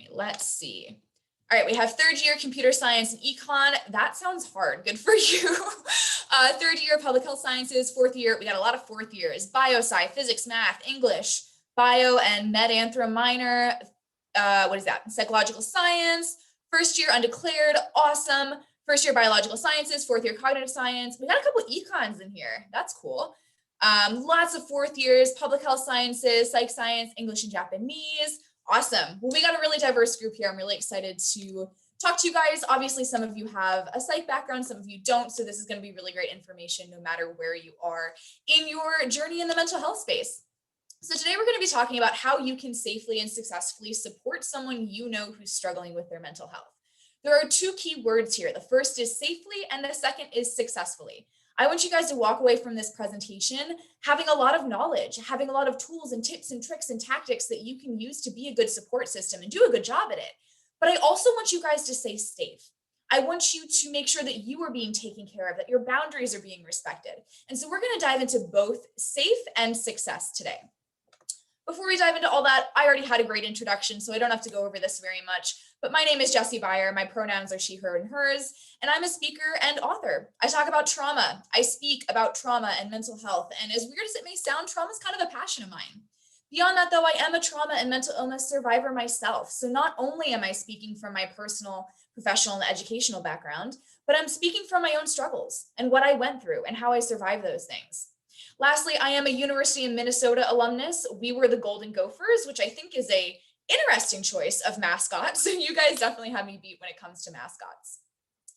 right, let's see. All right, we have third year computer science and econ. That sounds hard. Good for you. Third year public health sciences. Fourth year, we got a lot of fourth years. Bio-sci, physics, math, English, bio and med anthro minor. What is that? Psychological science. First year undeclared. Awesome. First year biological sciences. Fourth year cognitive science. We got a couple econs in here. That's cool. Lots of fourth years, public health sciences, psych science, English and Japanese. Awesome. Well, we got a really diverse group here. I'm really excited to talk to you guys. Obviously, some of you have a psych background, some of you don't. So this is going to be really great information no matter where you are in your journey in the mental health space. So today we're going to be talking about how you can safely and successfully support someone you know who's struggling with their mental health. There are two key words here. The first is safely and the second is successfully. I want you guys to walk away from this presentation having a lot of knowledge, having a lot of tools and tips and tricks and tactics that you can use to be a good support system and do a good job at it. But I also want you guys to stay safe. I want you to make sure that you are being taken care of, that your boundaries are being respected. And so we're going to dive into both safe and success today. Before we dive into all that, I already had a great introduction, so I don't have to go over this very much. But my name is Jessi Beyer. My pronouns are she, her, and hers, and I'm a speaker and author. I talk about trauma. I speak about trauma and mental health. And as weird as it may sound, trauma is kind of a passion of mine. Beyond that, though, I am a trauma and mental illness survivor myself. So not only am I speaking from my personal, professional, and educational background, but I'm speaking from my own struggles and what I went through and how I survived those things. Lastly, I am a University of Minnesota alumnus. We were the Golden Gophers, which I think is a interesting choice of mascot. So you guys definitely have me beat when it comes to mascots.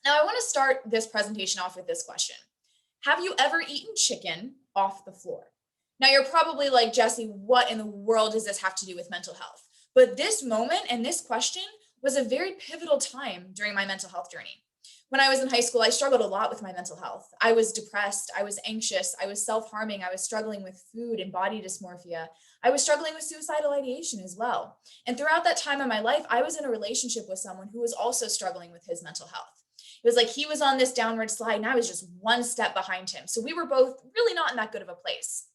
Now I want to start this presentation off with this question. Have you ever eaten chicken off the floor? Now you're probably like, Jessi, what in the world does this have to do with mental health? But this moment and this question was a very pivotal time during my mental health journey. When I was in high school, I struggled a lot with my mental health. I was depressed, I was anxious, I was self-harming, I was struggling with food and body dysmorphia. I was struggling with suicidal ideation as well. And throughout that time in my life, I was in a relationship with someone who was also struggling with his mental health. It was like he was on this downward slide and I was just one step behind him. So we were both really not in that good of a place.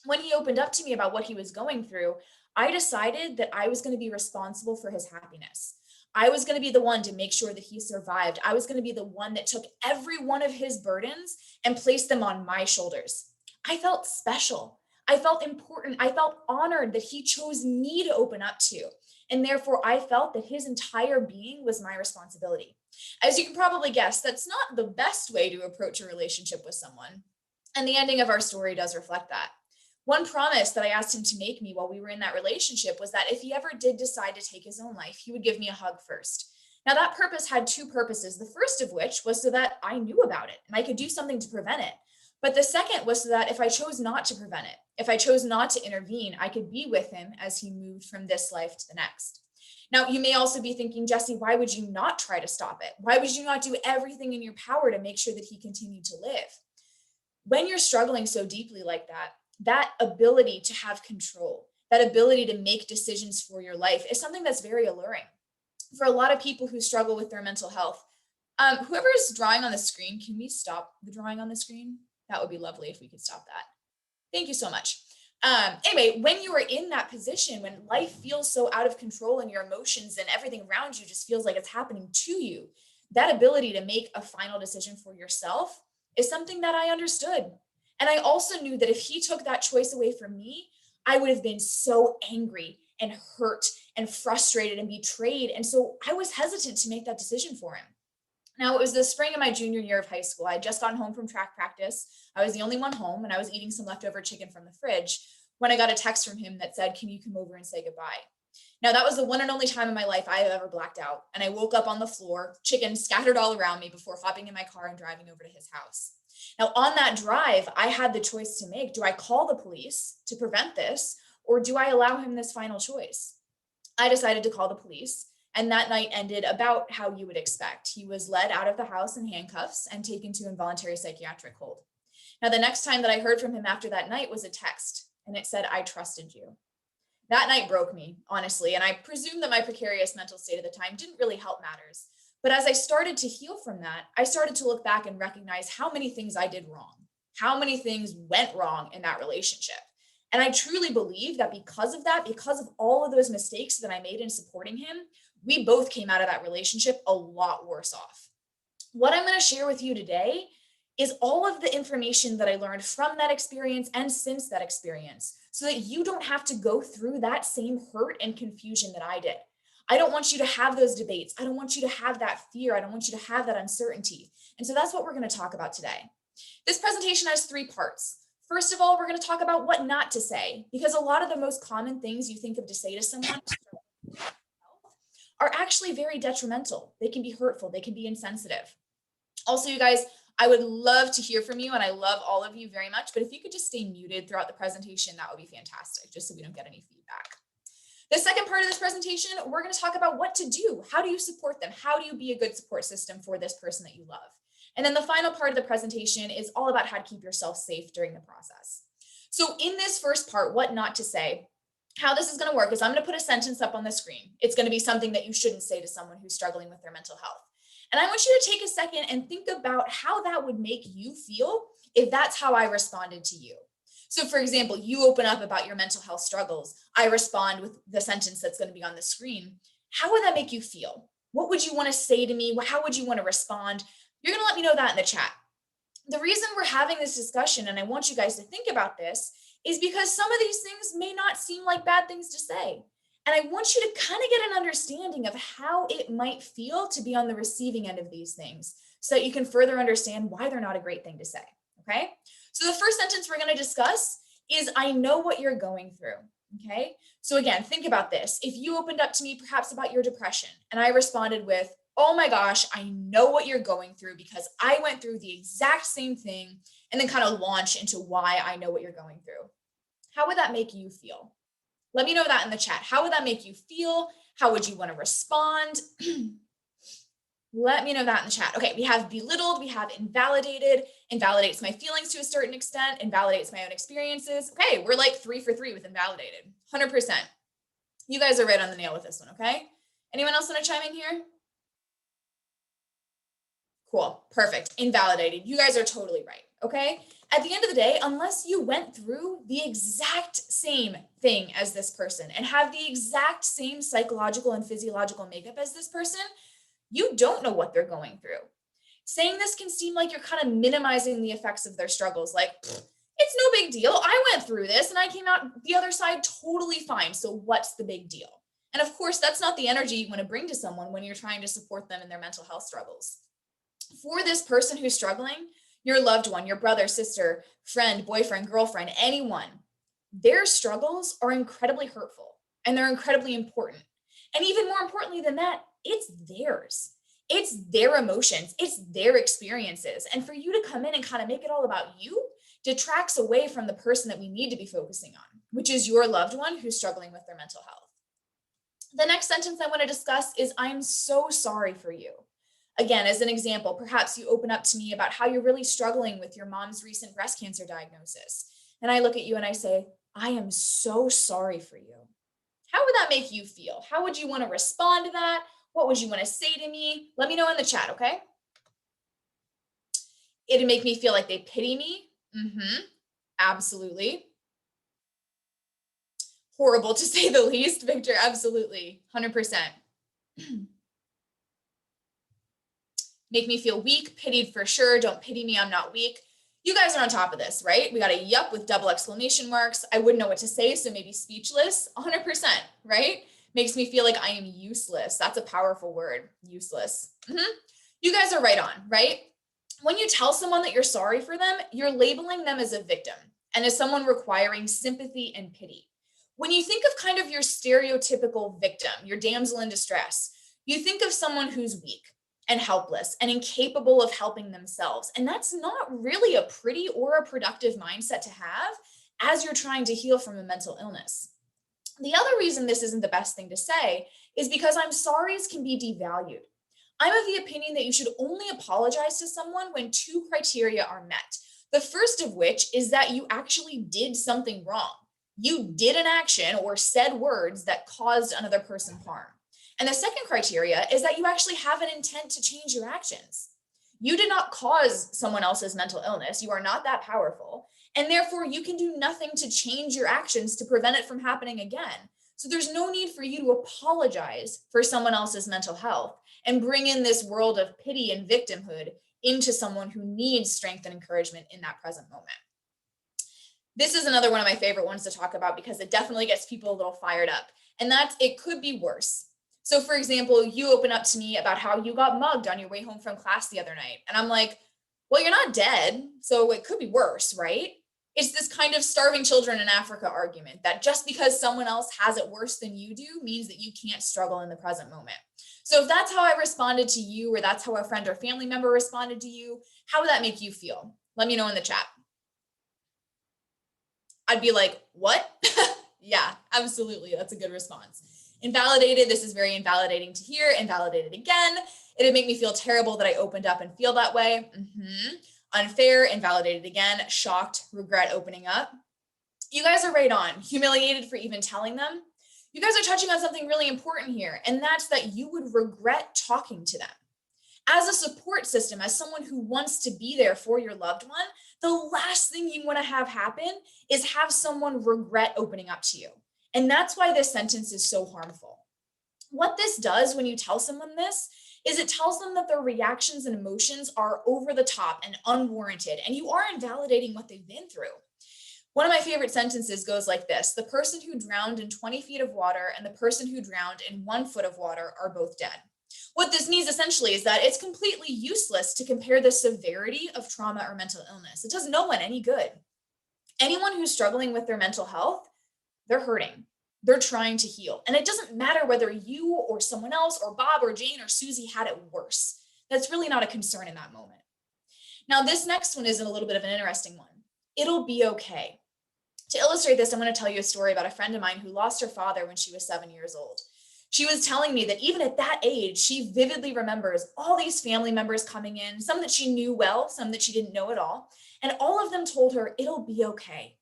When he opened up to me about what he was going through, I decided that I was going to be responsible for his happiness. I was going to be the one to make sure that he survived. I was going to be the one that took every one of his burdens and placed them on my shoulders. I felt special. I felt important. I felt honored that he chose me to open up to. And therefore, I felt that his entire being was my responsibility. As you can probably guess, that's not the best way to approach a relationship with someone. And the ending of our story does reflect that. One promise that I asked him to make me while we were in that relationship was that if he ever did decide to take his own life, he would give me a hug first. Now that purpose had two purposes, the first of which was so that I knew about it and I could do something to prevent it. But the second was so that if I chose not to prevent it, if I chose not to intervene, I could be with him as he moved from this life to the next. Now, you may also be thinking, Jessi, why would you not try to stop it? Why would you not do everything in your power to make sure that he continued to live? When you're struggling so deeply like that, that ability to have control, that ability to make decisions for your life is something that's very alluring. For a lot of people who struggle with their mental health, whoever is drawing on the screen, can we stop the drawing on the screen? That would be lovely if we could stop that. Thank you so much. Anyway, when you are in that position, when life feels so out of control and your emotions and everything around you just feels like it's happening to you, that ability to make a final decision for yourself is something that I understood. And I also knew that if he took that choice away from me, I would have been so angry and hurt and frustrated and betrayed. And so I was hesitant to make that decision for him. Now, it was the spring of my junior year of high school. I had just gotten home from track practice. I was the only one home and I was eating some leftover chicken from the fridge when I got a text from him that said, "Can you come over and say goodbye?" Now, that was the one and only time in my life I have ever blacked out. And I woke up on the floor, chicken scattered all around me before hopping in my car and driving over to his house. Now, on that drive, I had the choice to make. Do I call the police to prevent this, or do I allow him this final choice? I decided to call the police, and that night ended about how you would expect. He was led out of the house in handcuffs and taken to involuntary psychiatric hold. Now, the next time that I heard from him after that night was a text, and it said, "I trusted you." That night broke me, honestly, and I presume that my precarious mental state at the time didn't really help matters. But as I started to heal from that, I started to look back and recognize how many things I did wrong, how many things went wrong in that relationship. And I truly believe that because of all of those mistakes that I made in supporting him, we both came out of that relationship a lot worse off. What I'm going to share with you today is all of the information that I learned from that experience and since that experience, so that you don't have to go through that same hurt and confusion that I did. I don't want you to have those debates. I don't want you to have that fear. I don't want you to have that uncertainty. And so that's what we're going to talk about today. This presentation has 3 parts. First of all, we're going to talk about what not to say, because a lot of the most common things you think of to say to someone are actually very detrimental. They can be hurtful. They can be insensitive. Also, you guys, I would love to hear from you, and I love all of you very much, but if you could just stay muted throughout the presentation, that would be fantastic, just so we don't get any feedback. The second part of this presentation, we're going to talk about what to do. How do you support them? How do you be a good support system for this person that you love? And then the final part of the presentation is all about how to keep yourself safe during the process. So in this first part, what not to say, how this is going to work is I'm going to put a sentence up on the screen. It's going to be something that you shouldn't say to someone who's struggling with their mental health. And I want you to take a second and think about how that would make you feel if that's how I responded to you. So for example, you open up about your mental health struggles. I respond with the sentence that's going to be on the screen. How would that make you feel? What would you want to say to me? How would you want to respond? You're going to let me know that in the chat. The reason we're having this discussion, and I want you guys to think about this, is because some of these things may not seem like bad things to say. And I want you to kind of get an understanding of how it might feel to be on the receiving end of these things, so that you can further understand why they're not a great thing to say, okay? So the first sentence we're going to discuss is, I know what you're going through, okay? So again, think about this. If you opened up to me perhaps about your depression, and I responded with, oh my gosh, I know what you're going through because I went through the exact same thing, and then kind of launch into why I know what you're going through. How would that make you feel? Let me know that in the chat. How would that make you feel? How would you want to respond? Let me know that in the chat. Okay, we have belittled, we have invalidated, invalidates my feelings to a certain extent, invalidates my own experiences. Okay, we're like 3 for 3 with invalidated, 100%. You guys are right on the nail with this one, okay? Anyone else want to chime in here? Cool, perfect, invalidated. You guys are totally right, okay? At the end of the day, unless you went through the exact same thing as this person and have the exact same psychological and physiological makeup as this person, you don't know what they're going through. Saying this can seem like you're kind of minimizing the effects of their struggles, like, it's no big deal. I went through this and I came out the other side totally fine. So what's the big deal? And of course, that's not the energy you want to bring to someone when you're trying to support them in their mental health struggles. For this person who's struggling, your loved one, your brother, sister, friend, boyfriend, girlfriend, anyone, their struggles are incredibly hurtful and they're incredibly important. And even more importantly than that, it's theirs. It's their emotions. It's their experiences. And for you to come in and kind of make it all about you detracts away from the person that we need to be focusing on, which is your loved one who's struggling with their mental health. The next sentence I want to discuss is, I'm so sorry for you. Again, as an example, perhaps you open up to me about how you're really struggling with your mom's recent breast cancer diagnosis. And I look at you and I say, I am so sorry for you. How would that make you feel? How would you want to respond to that? What would you want to say to me? Let me know in the chat, okay? It'd make me feel like they pity me. Absolutely. Horrible to say the least, Victor. Absolutely. 100%. Make me feel weak, pitied for sure. Don't pity me, I'm not weak. You guys are on top of this, right? We got a yup with double exclamation marks. I wouldn't know what to say, so maybe speechless, 100%, right? Makes me feel like I am useless. That's a powerful word, useless. You guys are right on, right? When you tell someone that you're sorry for them, you're labeling them as a victim and as someone requiring sympathy and pity. When you think of kind of your stereotypical victim, your damsel in distress, you think of someone who's weak and helpless and incapable of helping themselves. And that's not really a pretty or a productive mindset to have as you're trying to heal from a mental illness. The other reason this isn't the best thing to say is because I'm sorry's can be devalued. I'm of the opinion that you should only apologize to someone when 2 criteria are met. The first of which is that you actually did something wrong. You did an action or said words that caused another person harm. And the second criteria is that you actually have an intent to change your actions. You did not cause someone else's mental illness. You are not that powerful. And therefore, you can do nothing to change your actions to prevent it from happening again. So there's no need for you to apologize for someone else's mental health and bring in this world of pity and victimhood into someone who needs strength and encouragement in that present moment. This is another one of my favorite ones to talk about because it definitely gets people a little fired up. And that's, it could be worse. So for example, you open up to me about how you got mugged on your way home from class the other night. And I'm like, well, you're not dead, so it could be worse, right? It's this kind of starving children in Africa argument that just because someone else has it worse than you do means that you can't struggle in the present moment. So if that's how I responded to you, or that's how a friend or family member responded to you, how would that make you feel? Let me know in the chat. I'd be like, what? Yeah, absolutely. That's a good response. Invalidated. This is very invalidating to hear. Invalidated again. It'd make me feel terrible that I opened up and feel that way. Unfair. Invalidated again. Shocked. Regret opening up. You guys are right on. Humiliated for even telling them. You guys are touching on something really important here, and that's that you would regret talking to them. As a support system, as someone who wants to be there for your loved one, the last thing you want to have happen is have someone regret opening up to you. And that's why this sentence is so harmful. What this does when you tell someone this is it tells them that their reactions and emotions are over the top and unwarranted, and you are invalidating what they've been through. One of my favorite sentences goes like this: the person who drowned in 20 feet of water and the person who drowned in 1 foot of water are both dead. What this means essentially is that it's completely useless to compare the severity of trauma or mental illness. It does no one any good. Anyone who's struggling with their mental health, they're hurting. They're trying to heal. And it doesn't matter whether you or someone else or Bob or Jane or Susie had it worse. That's really not a concern in that moment. Now, this next one is a little bit of an interesting one. It'll be okay. To illustrate this, I'm going to tell you a story about a friend of mine who lost her father when she was 7 years old. She was telling me that even at that age, she vividly remembers all these family members coming in, some that she knew well, some that she didn't know at all. And all of them told her, it'll be okay.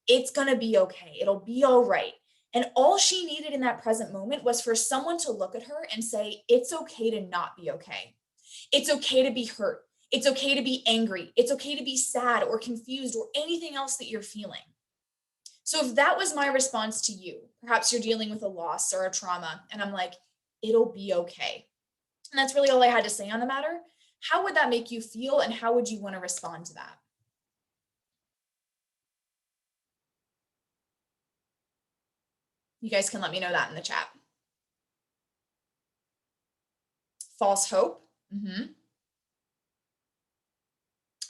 It's going to be okay. It'll be all right. And all she needed in that present moment was for someone to look at her and say, it's okay to not be okay. It's okay to be hurt. It's okay to be angry. It's okay to be sad or confused or anything else that you're feeling. So if that was my response to you, perhaps you're dealing with a loss or a trauma, and I'm like, it'll be okay. And that's really all I had to say on the matter. How would that make you feel, and how would you want to respond to that? You guys can let me know that in the chat. False hope.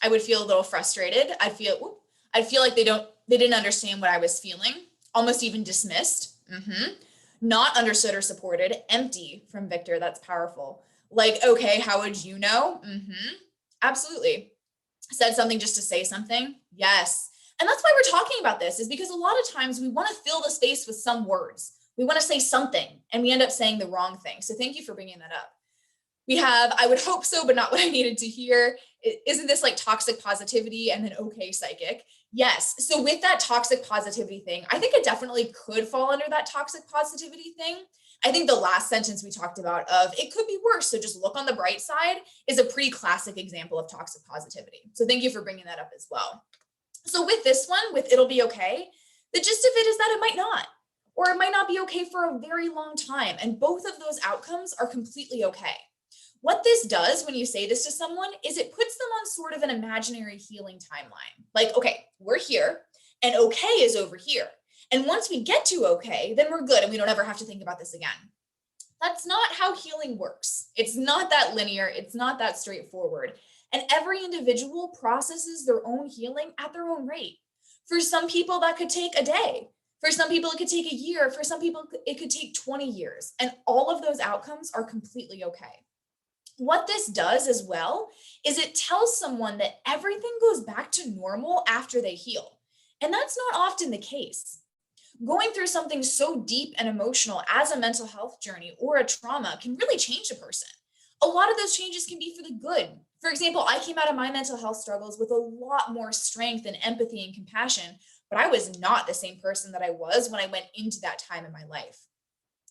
I would feel a little frustrated. I'd feel like they didn't understand what I was feeling, almost even dismissed. Not understood or supported. Empty from Victor. That's powerful. Like, okay, how would you know? Absolutely. Said something just to say something. Yes. And that's why we're talking about this, is because a lot of times we want to fill the space with some words. We want to say something and we end up saying the wrong thing. So thank you for bringing that up. We have, I would hope so, but not what I needed to hear. Isn't this like toxic positivity and then okay, psychic? Yes. So with that toxic positivity thing, I think it definitely could fall under that toxic positivity thing. I think the last sentence we talked about of it could be worse, so just look on the bright side, is a pretty classic example of toxic positivity. So thank you for bringing that up as well. So with this one, with it'll be okay, the gist of it is that it might not, or it might not be okay for a very long time. And both of those outcomes are completely okay. What this does when you say this to someone is it puts them on sort of an imaginary healing timeline. Like, okay, we're here and okay is over here. And once we get to okay, then we're good and we don't ever have to think about this again. That's not how healing works. It's not that linear. It's not that straightforward. And every individual processes their own healing at their own rate. For some people, that could take a day. For some people, it could take a year. For some people, it could take 20 years. And all of those outcomes are completely okay. What this does as well is it tells someone that everything goes back to normal after they heal. And that's not often the case. Going through something so deep and emotional as a mental health journey or a trauma can really change a person. A lot of those changes can be for the good. For example, I came out of my mental health struggles with a lot more strength and empathy and compassion, but I was not the same person that I was when I went into that time in my life.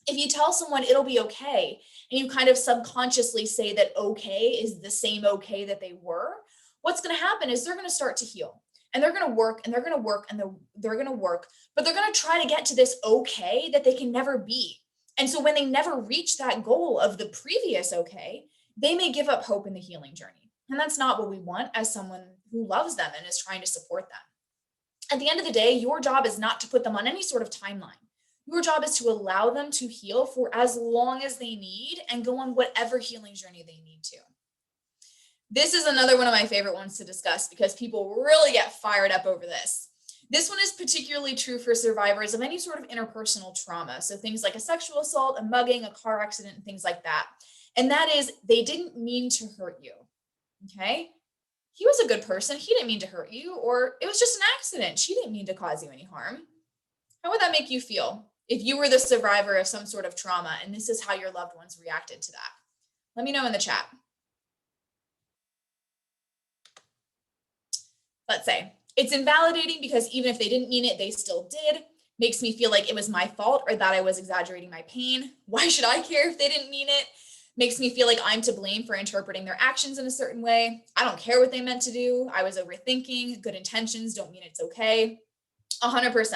If you tell someone it'll be okay, and you kind of subconsciously say that okay is the same okay that they were, what's going to happen is they're going to start to heal. And they're going to work and they're going to work and they're going to work, but they're going to try to get to this okay that they can never be. And so when they never reach that goal of the previous okay, they may give up hope in the healing journey. And that's not what we want as someone who loves them and is trying to support them. At the end of the day, your job is not to put them on any sort of timeline. Your job is to allow them to heal for as long as they need and go on whatever healing journey they need to. This is another one of my favorite ones to discuss because people really get fired up over this. This one is particularly true for survivors of any sort of interpersonal trauma. So things like a sexual assault, a mugging, a car accident, and things like that. And that is, they didn't mean to hurt you, okay? He was a good person. He didn't mean to hurt you, or it was just an accident. She didn't mean to cause you any harm. How would that make you feel if you were the survivor of some sort of trauma and this is how your loved ones reacted to that? Let me know in the chat. Let's say it's invalidating because even if they didn't mean it, they still did. Makes me feel like it was my fault or that I was exaggerating my pain. Why should I care if they didn't mean it? Makes me feel like I'm to blame for interpreting their actions in a certain way. I don't care what they meant to do. I was overthinking. Good intentions don't mean it's okay. 100%.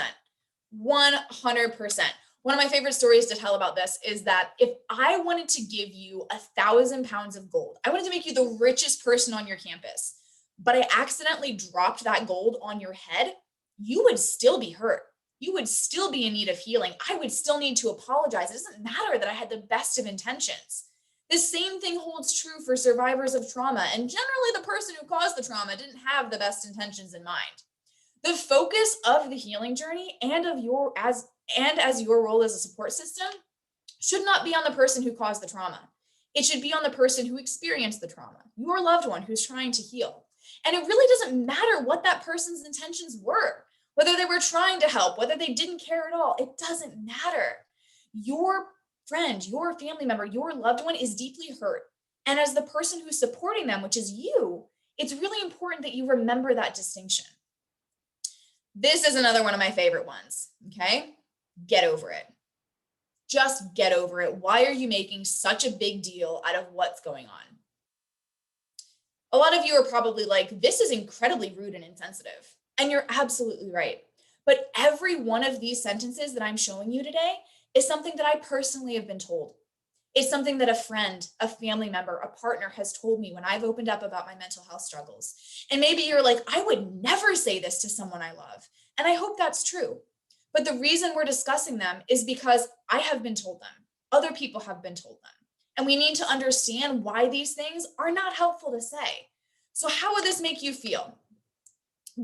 100%. One of my favorite stories to tell about this is that if I wanted to give you 1,000 pounds of gold, I wanted to make you the richest person on your campus, but I accidentally dropped that gold on your head, you would still be hurt. You would still be in need of healing. I would still need to apologize. It doesn't matter that I had the best of intentions. The same thing holds true for survivors of trauma. And generally the person who caused the trauma didn't have the best intentions in mind. The focus of the healing journey and of as your role as a support system should not be on the person who caused the trauma. It should be on the person who experienced the trauma, your loved one who's trying to heal. And it really doesn't matter what that person's intentions were, whether they were trying to help, whether they didn't care at all. It doesn't matter. Your friend, your family member, your loved one is deeply hurt. And as the person who's supporting them, which is you, it's really important that you remember that distinction. This is another one of my favorite ones, okay? Get over it. Just get over it. Why are you making such a big deal out of what's going on? A lot of you are probably like, this is incredibly rude and insensitive. And you're absolutely right. But every one of these sentences that I'm showing you today is something that I personally have been told. It's something that a friend, a family member, a partner has told me when I've opened up about my mental health struggles. And maybe you're like, I would never say this to someone I love. And I hope that's true. But the reason we're discussing them is because I have been told them. Other people have been told them. And we need to understand why these things are not helpful to say. So how would this make you feel?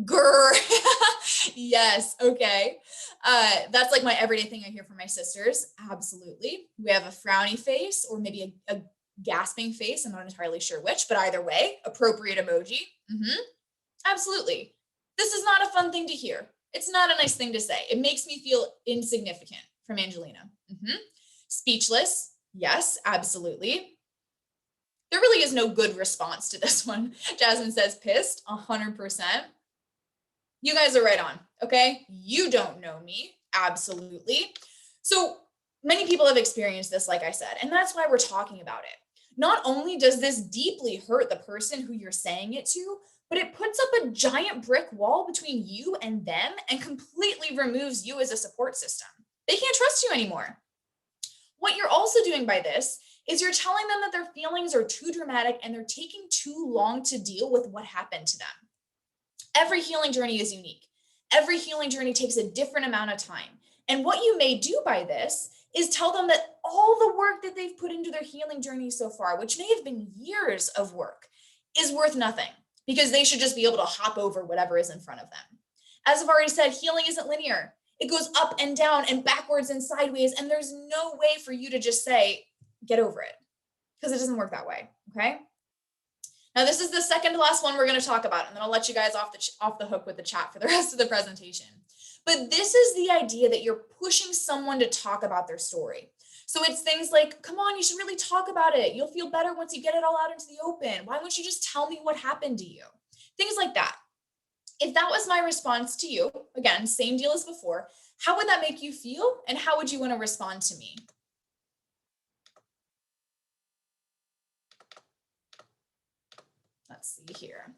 Grr. Yes. Okay. That's like my everyday thing I hear from my sisters. Absolutely. We have a frowny face or maybe a gasping face. I'm not entirely sure which, but either way, appropriate emoji. Absolutely. This is not a fun thing to hear. It's not a nice thing to say. It makes me feel insignificant, from Angelina. Speechless. Yes, absolutely. There really is no good response to this one. Jasmine says pissed, 100%. You guys are right on, okay? You don't know me, absolutely. So many people have experienced this, like I said, and that's why we're talking about it. Not only does this deeply hurt the person who you're saying it to, but it puts up a giant brick wall between you and them and completely removes you as a support system. They can't trust you anymore. What you're also doing by this is you're telling them that their feelings are too dramatic and they're taking too long to deal with what happened to them. Every healing journey is unique. Every healing journey takes a different amount of time. And what you may do by this is tell them that all the work that they've put into their healing journey so far, which may have been years of work, is worth nothing because they should just be able to hop over whatever is in front of them. As I've already said, healing isn't linear. It goes up and down and backwards and sideways. And there's no way for you to just say, get over it, because it doesn't work that way, okay? Now, this is the second to last one we're going to talk about, and then I'll let you guys off the hook with the chat for the rest of the presentation. But this is the idea that you're pushing someone to talk about their story. So it's things like, come on, you should really talk about it. You'll feel better once you get it all out into the open. Why won't you just tell me what happened to you? Things like that. If that was my response to you, again, same deal as before, how would that make you feel? And how would you want to respond to me? Let's see here.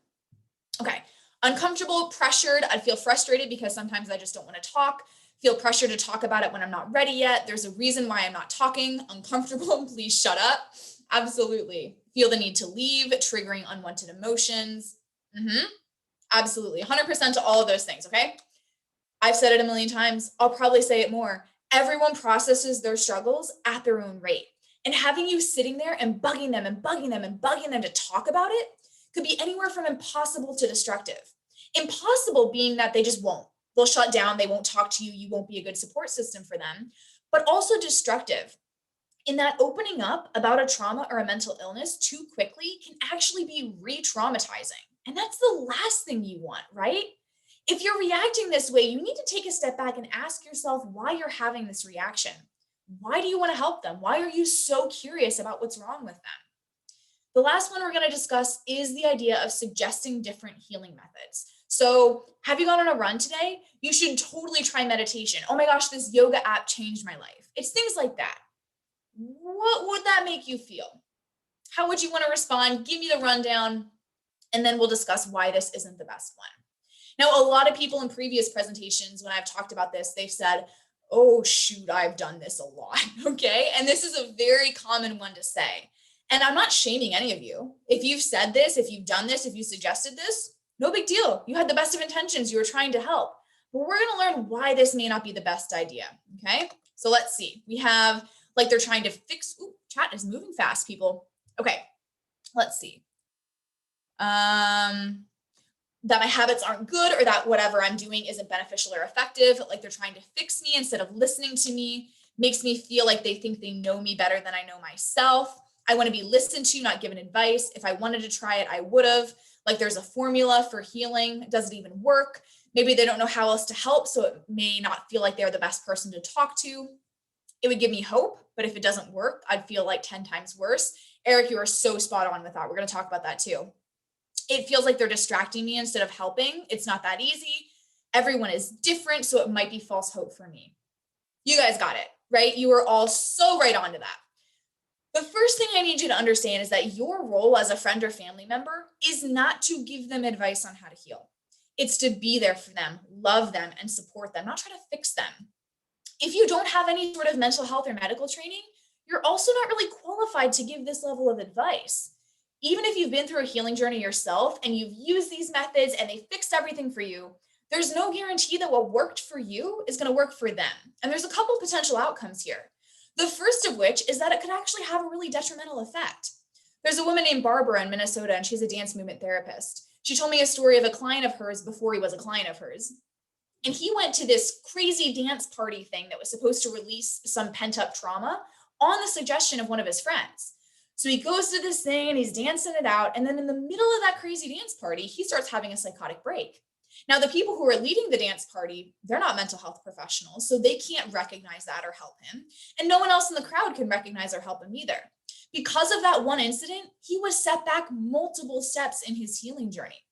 Okay, Uncomfortable, pressured, I'd feel frustrated because sometimes I just don't want to talk, feel pressure to talk about it when I'm not ready yet. There's a reason why I'm not talking. Uncomfortable, please shut up. Absolutely. Feel the need to leave, triggering unwanted emotions. Absolutely. 100% to all of those things, okay? I've said it a million times. I'll probably say it more. Everyone processes their struggles at their own rate. And having you sitting there and bugging them and bugging them and bugging them to talk about it could be anywhere from impossible to destructive. Impossible being that they just won't. They'll shut down. They won't talk to you. You won't be a good support system for them. But also destructive in that opening up about a trauma or a mental illness too quickly can actually be re-traumatizing. And that's the last thing you want, right? If you're reacting this way, you need to take a step back and ask yourself why you're having this reaction. Why do you want to help them? Why are you so curious about what's wrong with them? The last one we're going to discuss is the idea of suggesting different healing methods. So, have you gone on a run today? You should totally try meditation. Oh my gosh, this yoga app changed my life. It's things like that. What would that make you feel? How would you want to respond? Give me the rundown, and then we'll discuss why this isn't the best one. Now, a lot of people in previous presentations, when I've talked about this, they've said, oh, shoot, I've done this a lot. Okay. And this is a very common one to say. And I'm not shaming any of you. If you've said this, if you've done this, if you suggested this, no big deal. You had the best of intentions. You were trying to help. But we're going to learn why this may not be the best idea. Okay. So let's see. We have like they're trying to fix. Ooh, chat is moving fast, people. Okay. Let's see. That my habits aren't good or that whatever I'm doing isn't beneficial or effective, like they're trying to fix me instead of listening to me, makes me feel like they think they know me better than I know myself. I want to be listened to, not given advice. If I wanted to try it, I would have. Like there's a formula for healing. Does it even work? Maybe they don't know how else to help, so it may not feel like they're the best person to talk to. It would give me hope, but if it doesn't work, I'd feel like 10 times worse. Eric, you are so spot on with that. We're going to talk about that too. It feels like they're distracting me instead of helping. It's not that easy. Everyone is different, so it might be false hope for me. You guys got it, right? You are all so right on to that. The first thing I need you to understand is that your role as a friend or family member is not to give them advice on how to heal. It's to be there for them, love them, and support them, not try to fix them. If you don't have any sort of mental health or medical training, you're also not really qualified to give this level of advice. Even if you've been through a healing journey yourself and you've used these methods and they fixed everything for you, there's no guarantee that what worked for you is going to work for them. And there's a couple potential outcomes here. The first of which is that it could actually have a really detrimental effect. There's a woman named Barbara in Minnesota, and she's a dance movement therapist. She told me a story of a client of hers before he was a client of hers. And he went to this crazy dance party thing that was supposed to release some pent-up trauma on the suggestion of one of his friends. So he goes to this thing and he's dancing it out. And then in the middle of that crazy dance party, he starts having a psychotic break. Now, the people who are leading the dance party, they're not mental health professionals, so they can't recognize that or help him. And no one else in the crowd can recognize or help him either. Because of that one incident, he was set back multiple steps in his healing journey.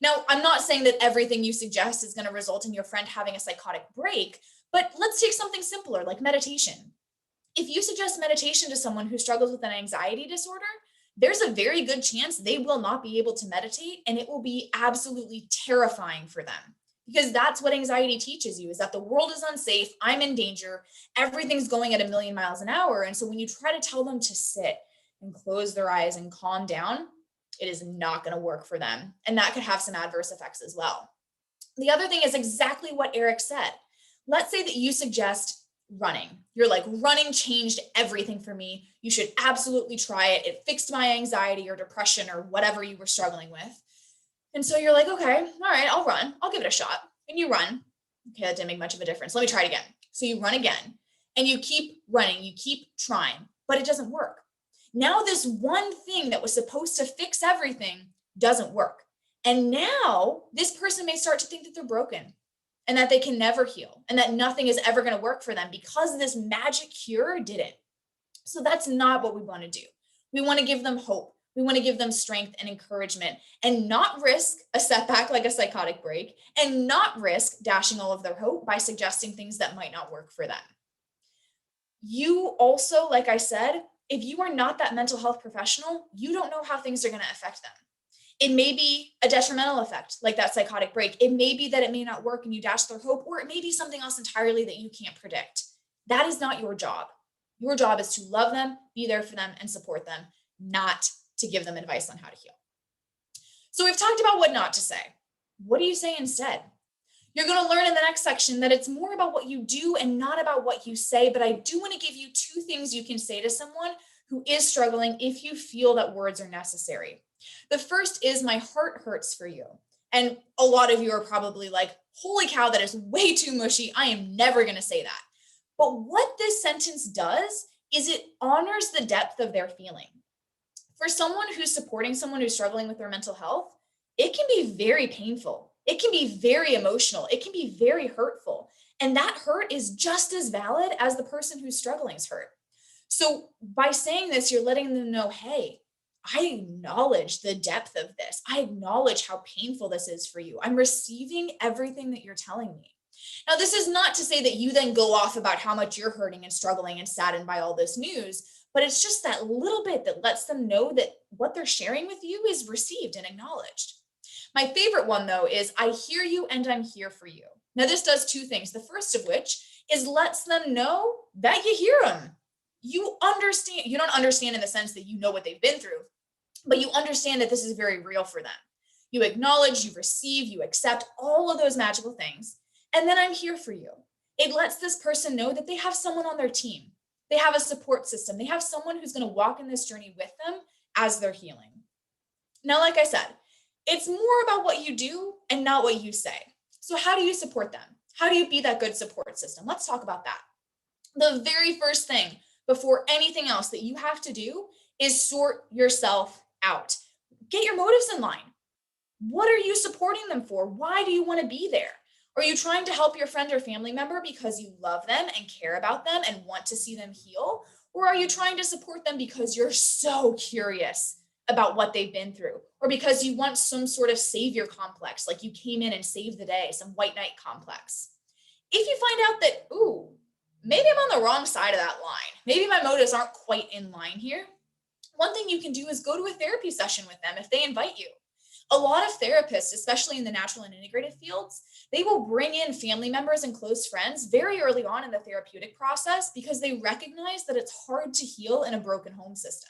Now, I'm not saying that everything you suggest is going to result in your friend having a psychotic break, but let's take something simpler like meditation. If you suggest meditation to someone who struggles with an anxiety disorder, there's a very good chance they will not be able to meditate, and it will be absolutely terrifying for them. Because that's what anxiety teaches you, is that the world is unsafe, I'm in danger, everything's going at 1,000,000 miles an hour. And so when you try to tell them to sit and close their eyes and calm down, it is not going to work for them. And that could have some adverse effects as well. The other thing is exactly what Eric said. Let's say that you suggest running. You're like, running changed everything for me. You should absolutely try it. It fixed my anxiety or depression or whatever you were struggling with. And so you're like, okay, all right, I'll run. I'll give it a shot. And you run. Okay, that didn't make much of a difference. Let me try it again. So you run again and you keep running. You keep trying, but it doesn't work. Now this one thing that was supposed to fix everything doesn't work. And now this person may start to think that they're broken and that they can never heal and that nothing is ever going to work for them because this magic cure didn't. So that's not what we want to do. We want to give them hope. We want to give them strength and encouragement and not risk a setback like a psychotic break and not risk dashing all of their hope by suggesting things that might not work for them. You also, like I said, if you are not that mental health professional, you don't know how things are going to affect them. It may be a detrimental effect, like that psychotic break. It may be that it may not work and you dash their hope, or it may be something else entirely that you can't predict. That is not your job. Your job is to love them, be there for them, and support them, not to give them advice on how to heal. So we've talked about what not to say. What do you say instead? You're going to learn in the next section that it's more about what you do and not about what you say, but I do want to give you 2 things you can say to someone who is struggling if you feel that words are necessary. The first is, my heart hurts for you. And a lot of you are probably like, holy cow, that is way too mushy. I am never going to say that. But what this sentence does is it honors the depth of their feeling. For someone who's supporting someone who's struggling with their mental health, it can be very painful. It can be very emotional. It can be very hurtful. And that hurt is just as valid as the person who's struggling's hurt. So by saying this, you're letting them know, hey, I acknowledge the depth of this. I acknowledge how painful this is for you. I'm receiving everything that you're telling me. Now, this is not to say that you then go off about how much you're hurting and struggling and saddened by all this news, but it's just that little bit that lets them know that what they're sharing with you is received and acknowledged. My favorite one, though, is I hear you and I'm here for you. Now, this does 2 things. The first of which is lets them know that you hear them. You understand. You don't understand in the sense that you know what they've been through, but you understand that this is very real for them. You acknowledge, you receive, you accept all of those magical things. And then I'm here for you. It lets this person know that they have someone on their team. They have a support system. They have someone who's going to walk in this journey with them as they're healing. Now, like I said, it's more about what you do and not what you say. So how do you support them? How do you be that good support system? Let's talk about that. The very first thing before anything else that you have to do is sort yourself out. Get your motives in line. What are you supporting them for? Why do you want to be there? Are you trying to help your friend or family member because you love them and care about them and want to see them heal? Or are you trying to support them because you're so curious about what they've been through? Or because you want some sort of savior complex, like you came in and saved the day, some white knight complex? If you find out that, ooh, maybe I'm on the wrong side of that line, maybe my motives aren't quite in line here, one thing you can do is go to a therapy session with them if they invite you. A lot of therapists, especially in the natural and integrative fields, they will bring in family members and close friends very early on in the therapeutic process because they recognize that it's hard to heal in a broken home system.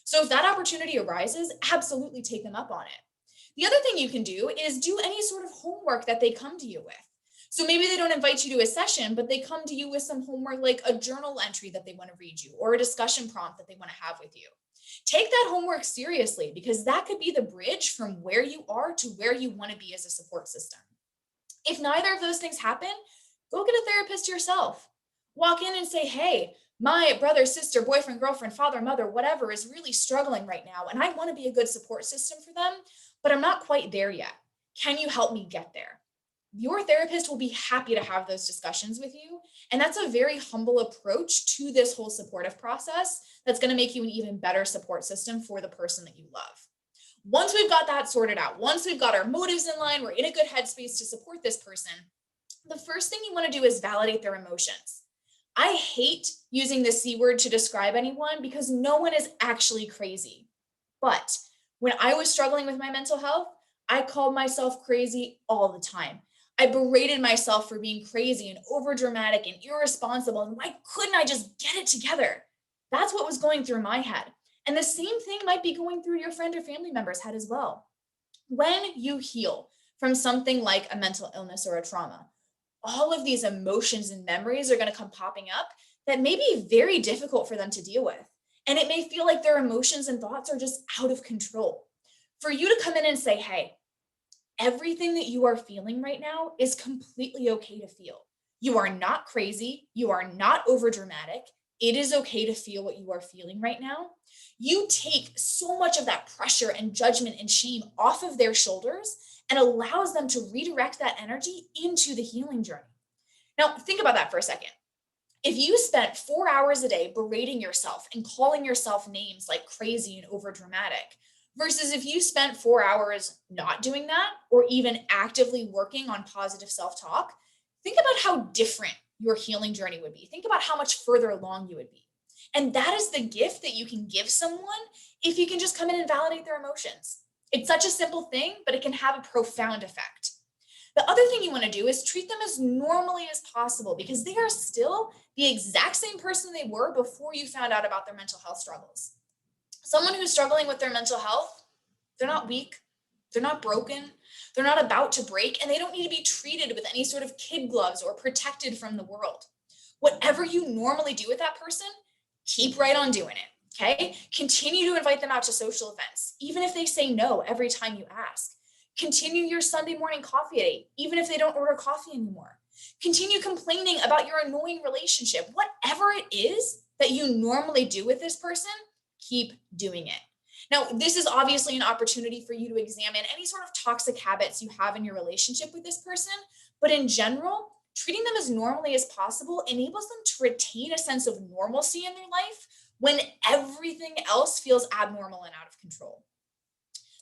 So if that opportunity arises, absolutely take them up on it. The other thing you can do is do any sort of homework that they come to you with. So maybe they don't invite you to a session, but they come to you with some homework, like a journal entry that they want to read you or a discussion prompt that they want to have with you. Take that homework seriously because that could be the bridge from where you are to where you want to be as a support system. If neither of those things happen, go get a therapist yourself. Walk in and say, hey, my brother, sister, boyfriend, girlfriend, father, mother, whatever is really struggling right now. And I want to be a good support system for them, but I'm not quite there yet. Can you help me get there? Your therapist will be happy to have those discussions with you. And that's a very humble approach to this whole supportive process that's going to make you an even better support system for the person that you love. Once we've got that sorted out, once we've got our motives in line, we're in a good headspace to support this person, the first thing you want to do is validate their emotions. I hate using the C word to describe anyone because no one is actually crazy. But when I was struggling with my mental health, I called myself crazy all the time. I berated myself for being crazy and overdramatic and irresponsible. And why couldn't I just get it together? That's what was going through my head. And the same thing might be going through your friend or family member's head as well. When you heal from something like a mental illness or a trauma, all of these emotions and memories are going to come popping up that may be very difficult for them to deal with. And it may feel like their emotions and thoughts are just out of control. For you to come in and say, hey, everything that you are feeling right now is completely okay to feel. You are not crazy. You are not overdramatic. It is okay to feel what you are feeling right now. You take so much of that pressure and judgment and shame off of their shoulders and allows them to redirect that energy into the healing journey. Now, think about that for a second. If you spent 4 hours a day berating yourself and calling yourself names like crazy and overdramatic, versus if you spent 4 hours not doing that, or even actively working on positive self-talk, think about how different your healing journey would be. Think about how much further along you would be. And that is the gift that you can give someone if you can just come in and validate their emotions. It's such a simple thing, but it can have a profound effect. The other thing you want to do is treat them as normally as possible because they are still the exact same person they were before you found out about their mental health struggles. Someone who's struggling with their mental health, they're not weak, they're not broken, they're not about to break, and they don't need to be treated with any sort of kid gloves or protected from the world. Whatever you normally do with that person, keep right on doing it, okay? Continue to invite them out to social events, even if they say no every time you ask. Continue your Sunday morning coffee at 8, even if they don't order coffee anymore. Continue complaining about your annoying relationship. Whatever it is that you normally do with this person, keep doing it. Now, this is obviously an opportunity for you to examine any sort of toxic habits you have in your relationship with this person, but in general, treating them as normally as possible enables them to retain a sense of normalcy in their life when everything else feels abnormal and out of control.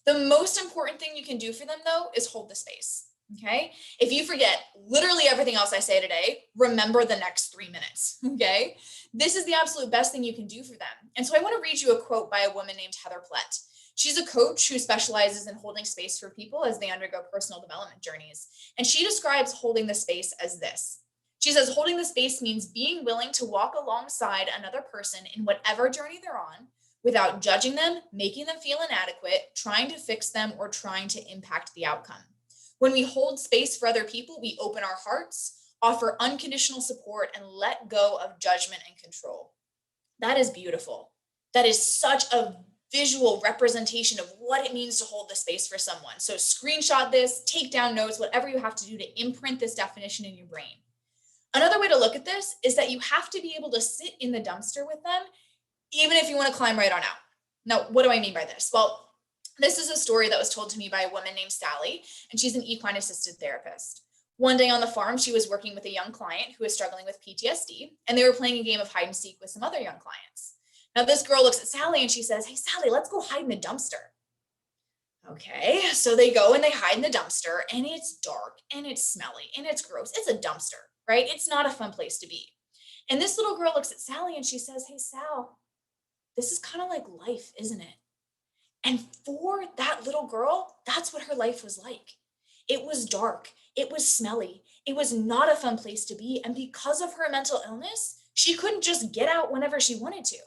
The most important thing you can do for them, though, is hold the space, okay? If you forget literally everything else I say today, remember the next 3 minutes, okay? This is the absolute best thing you can do for them. And so I want to read you a quote by a woman named Heather Plett. She's a coach who specializes in holding space for people as they undergo personal development journeys. And she describes holding the space as this. She says, holding the space means being willing to walk alongside another person in whatever journey they're on, without judging them, making them feel inadequate, trying to fix them, or trying to impact the outcome. When we hold space for other people, we open our hearts, offer unconditional support, and let go of judgment and control. That is beautiful. That is such a visual representation of what it means to hold the space for someone. So screenshot this, take down notes, whatever you have to do to imprint this definition in your brain. Another way to look at this is that you have to be able to sit in the dumpster with them even if you want to climb right on out. Now, what do I mean by this? Well, this is a story that was told to me by a woman named Sally, and she's an equine assisted therapist. One day on the farm, she was working with a young client who was struggling with PTSD, and they were playing a game of hide and seek with some other young clients. Now, this girl looks at Sally and she says, "Hey, Sally, let's go hide in the dumpster." Okay, so they go and they hide in the dumpster, and it's dark and it's smelly and it's gross. It's a dumpster, right? It's not a fun place to be. And this little girl looks at Sally and she says, "Hey, Sal, this is kind of like life, isn't it?" And for that little girl, that's what her life was like. It was dark. It was smelly. It was not a fun place to be. And because of her mental illness, she couldn't just get out whenever she wanted to.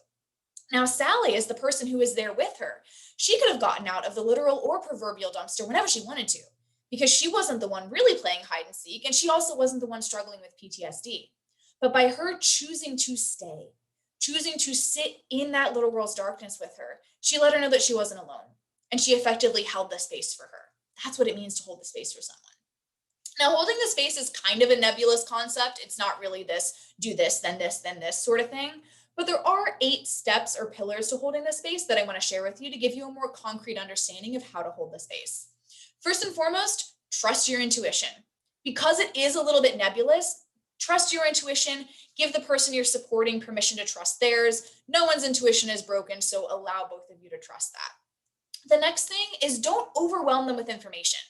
Now, Sally is the person who is there with her. She could have gotten out of the literal or proverbial dumpster whenever she wanted to, because she wasn't the one really playing hide and seek, and she also wasn't the one struggling with PTSD. But by her choosing to stay, choosing to sit in that little girl's darkness with her, she let her know that she wasn't alone. And she effectively held the space for her. That's what it means to hold the space for someone. Now, holding the space is kind of a nebulous concept. It's not really this, do this, then this sort of thing. But there are 8 steps or pillars to holding the space that I want to share with you to give you a more concrete understanding of how to hold the space. First and foremost, trust your intuition. Because it is a little bit nebulous, trust your intuition. Give the person you're supporting permission to trust theirs. No one's intuition is broken, so allow both of you to trust that. The next thing is don't overwhelm them with information.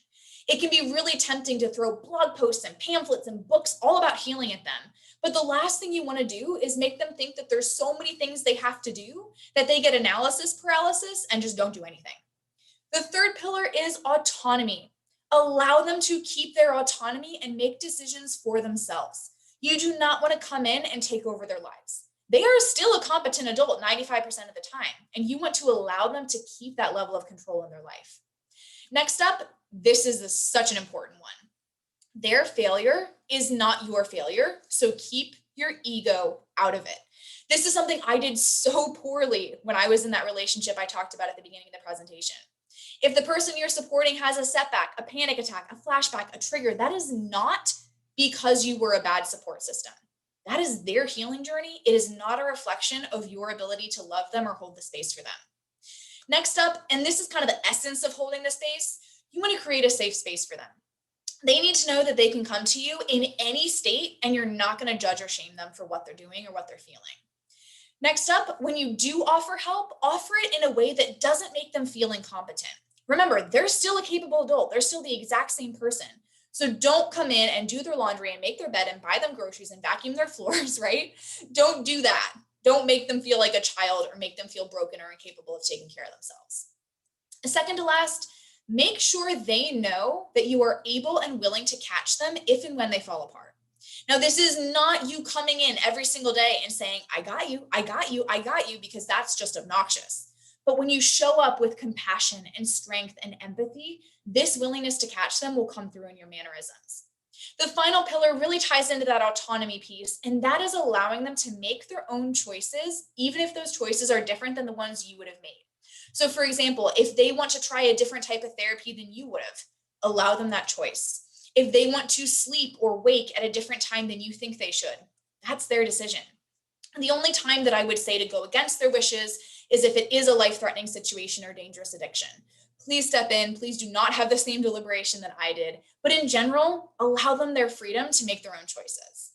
It can be really tempting to throw blog posts and pamphlets and books all about healing at them. But the last thing you want to do is make them think that there's so many things they have to do that they get analysis paralysis and just don't do anything. The third pillar is autonomy. Allow them to keep their autonomy and make decisions for themselves. You do not want to come in and take over their lives. They are still a competent adult 95% of the time, and you want to allow them to keep that level of control in their life. Next up, this is such an important one. Their failure is not your failure, so keep your ego out of it. This is something I did so poorly when I was in that relationship I talked about at the beginning of the presentation. If the person you're supporting has a setback, a panic attack, a flashback, a trigger, that is not because you were a bad support system. That is their healing journey. It is not a reflection of your ability to love them or hold the space for them. Next up, and this is kind of the essence of holding the space, you want to create a safe space for them. They need to know that they can come to you in any state and you're not going to judge or shame them for what they're doing or what they're feeling. Next up, when you do offer help, offer it in a way that doesn't make them feel incompetent. Remember, they're still a capable adult. They're still the exact same person. So don't come in and do their laundry and make their bed and buy them groceries and vacuum their floors, right? Don't do that. Don't make them feel like a child or make them feel broken or incapable of taking care of themselves. Second to last, Make sure they know that you are able and willing to catch them if and when they fall apart. Now, this is not you coming in every single day and saying, I got you, I got you, I got you, because that's just obnoxious. But when you show up with compassion and strength and empathy, this willingness to catch them will come through in your mannerisms. The final pillar really ties into that autonomy piece, and that is allowing them to make their own choices, even if those choices are different than the ones you would have made. So for example, if they want to try a different type of therapy than you would have, allow them that choice. If they want to sleep or wake at a different time than you think they should, that's their decision. And the only time that I would say to go against their wishes is if it is a life-threatening situation or dangerous addiction. Please step in. Please do not have the same deliberation that I did. But in general, allow them their freedom to make their own choices.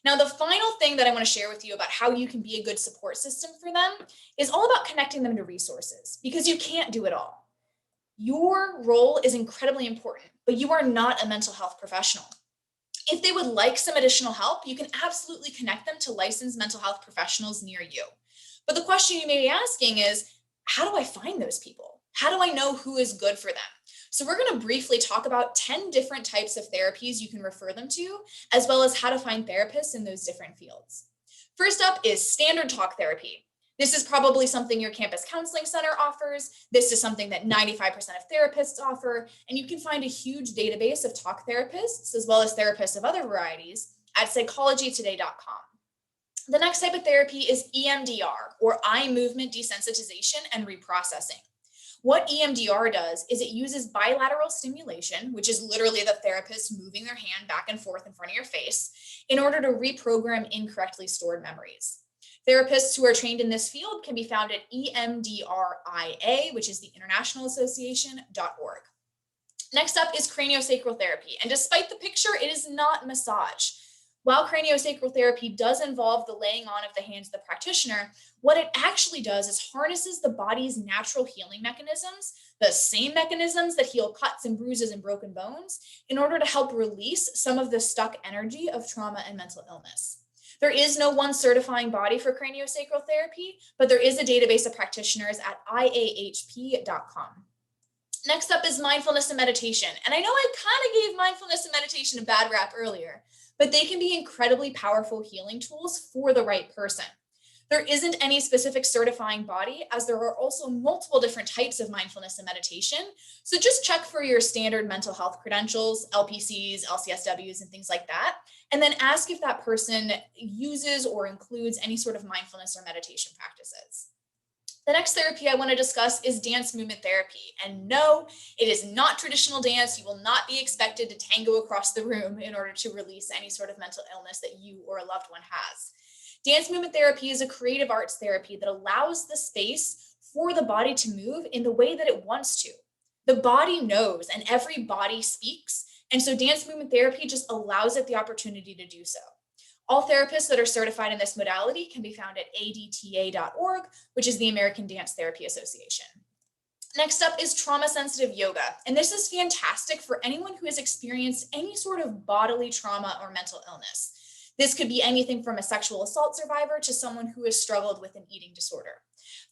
Now, the final thing that I want to share with you about how you can be a good support system for them is all about connecting them to resources, because you can't do it all. Your role is incredibly important, but you are not a mental health professional. If they would like some additional help, you can absolutely connect them to licensed mental health professionals near you. But the question you may be asking is, how do I find those people? How do I know who is good for them? So we're going to briefly talk about 10 different types of therapies you can refer them to, as well as how to find therapists in those different fields. First up is standard talk therapy. This is probably something your campus counseling center offers. This is something that 95% of therapists offer, and you can find a huge database of talk therapists, as well as therapists of other varieties, at psychologytoday.com. The next type of therapy is EMDR, or eye movement desensitization and reprocessing. What EMDR does is it uses bilateral stimulation, which is literally the therapist moving their hand back and forth in front of your face, in order to reprogram incorrectly stored memories. Therapists who are trained in this field can be found at EMDRIA, which is the International Association.org. Next up is craniosacral therapy, and despite the picture, it is not massage. While craniosacral therapy does involve the laying on of the hands of the practitioner, what it actually does is harnesses the body's natural healing mechanisms, the same mechanisms that heal cuts and bruises and broken bones, in order to help release some of the stuck energy of trauma and mental illness. There is no one certifying body for craniosacral therapy, but there is a database of practitioners at iahp.com. Next up is mindfulness and meditation. And I know I kind of gave mindfulness and meditation a bad rap earlier, but they can be incredibly powerful healing tools for the right person. There isn't any specific certifying body, as there are also multiple different types of mindfulness and meditation. So just check for your standard mental health credentials, LPCs, LCSWs, and things like that. And then ask if that person uses or includes any sort of mindfulness or meditation practices. The next therapy I want to discuss is dance movement therapy. And no, it is not traditional dance. You will not be expected to tango across the room in order to release any sort of mental illness that you or a loved one has. Dance movement therapy is a creative arts therapy that allows the space for the body to move in the way that it wants to. The body knows, and every body speaks. And so dance movement therapy just allows it the opportunity to do so. All therapists that are certified in this modality can be found at adta.org, which is the American Dance Therapy Association. Next up is trauma-sensitive yoga, and this is fantastic for anyone who has experienced any sort of bodily trauma or mental illness. This could be anything from a sexual assault survivor to someone who has struggled with an eating disorder.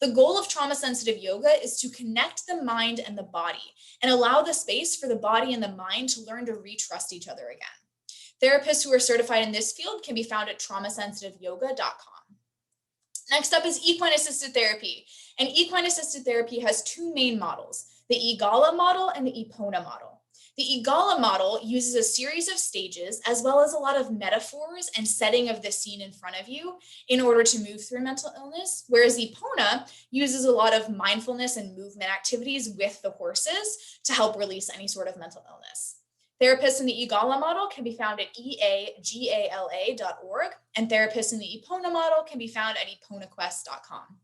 The goal of trauma-sensitive yoga is to connect the mind and the body and allow the space for the body and the mind to learn to retrust each other again. Therapists who are certified in this field can be found at traumasensitiveyoga.com. Next up is equine-assisted therapy. And equine-assisted therapy has two main models, the EGALA model and the EPONA model. The EGALA model uses a series of stages as well as a lot of metaphors and setting of the scene in front of you in order to move through mental illness, whereas EPONA uses a lot of mindfulness and movement activities with the horses to help release any sort of mental illness. Therapists in the EGALA model can be found at eagala.org, and therapists in the EPONA model can be found at eponaquest.com.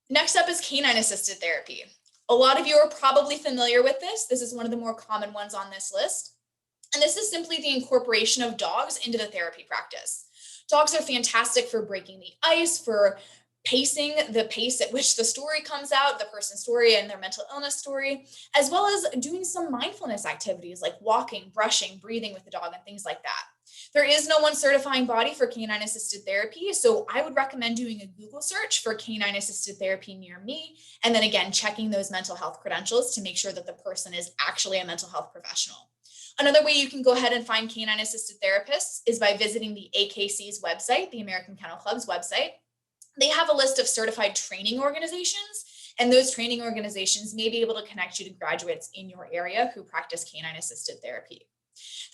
Next up is canine-assisted therapy. A lot of you are probably familiar with this. This is one of the more common ones on this list. And this is simply the incorporation of dogs into the therapy practice. Dogs are fantastic for breaking the ice, for pacing the pace at which the story comes out, the person's story and their mental illness story, as well as doing some mindfulness activities like walking, brushing, breathing with the dog, and things like that. There is no one certifying body for canine assisted therapy, so I would recommend doing a Google search for canine assisted therapy near me, and then again, checking those mental health credentials to make sure that the person is actually a mental health professional. Another way you can go ahead and find canine assisted therapists is by visiting the AKC's website, the American Kennel Club's website. They have a list of certified training organizations, and those training organizations may be able to connect you to graduates in your area who practice canine assisted therapy.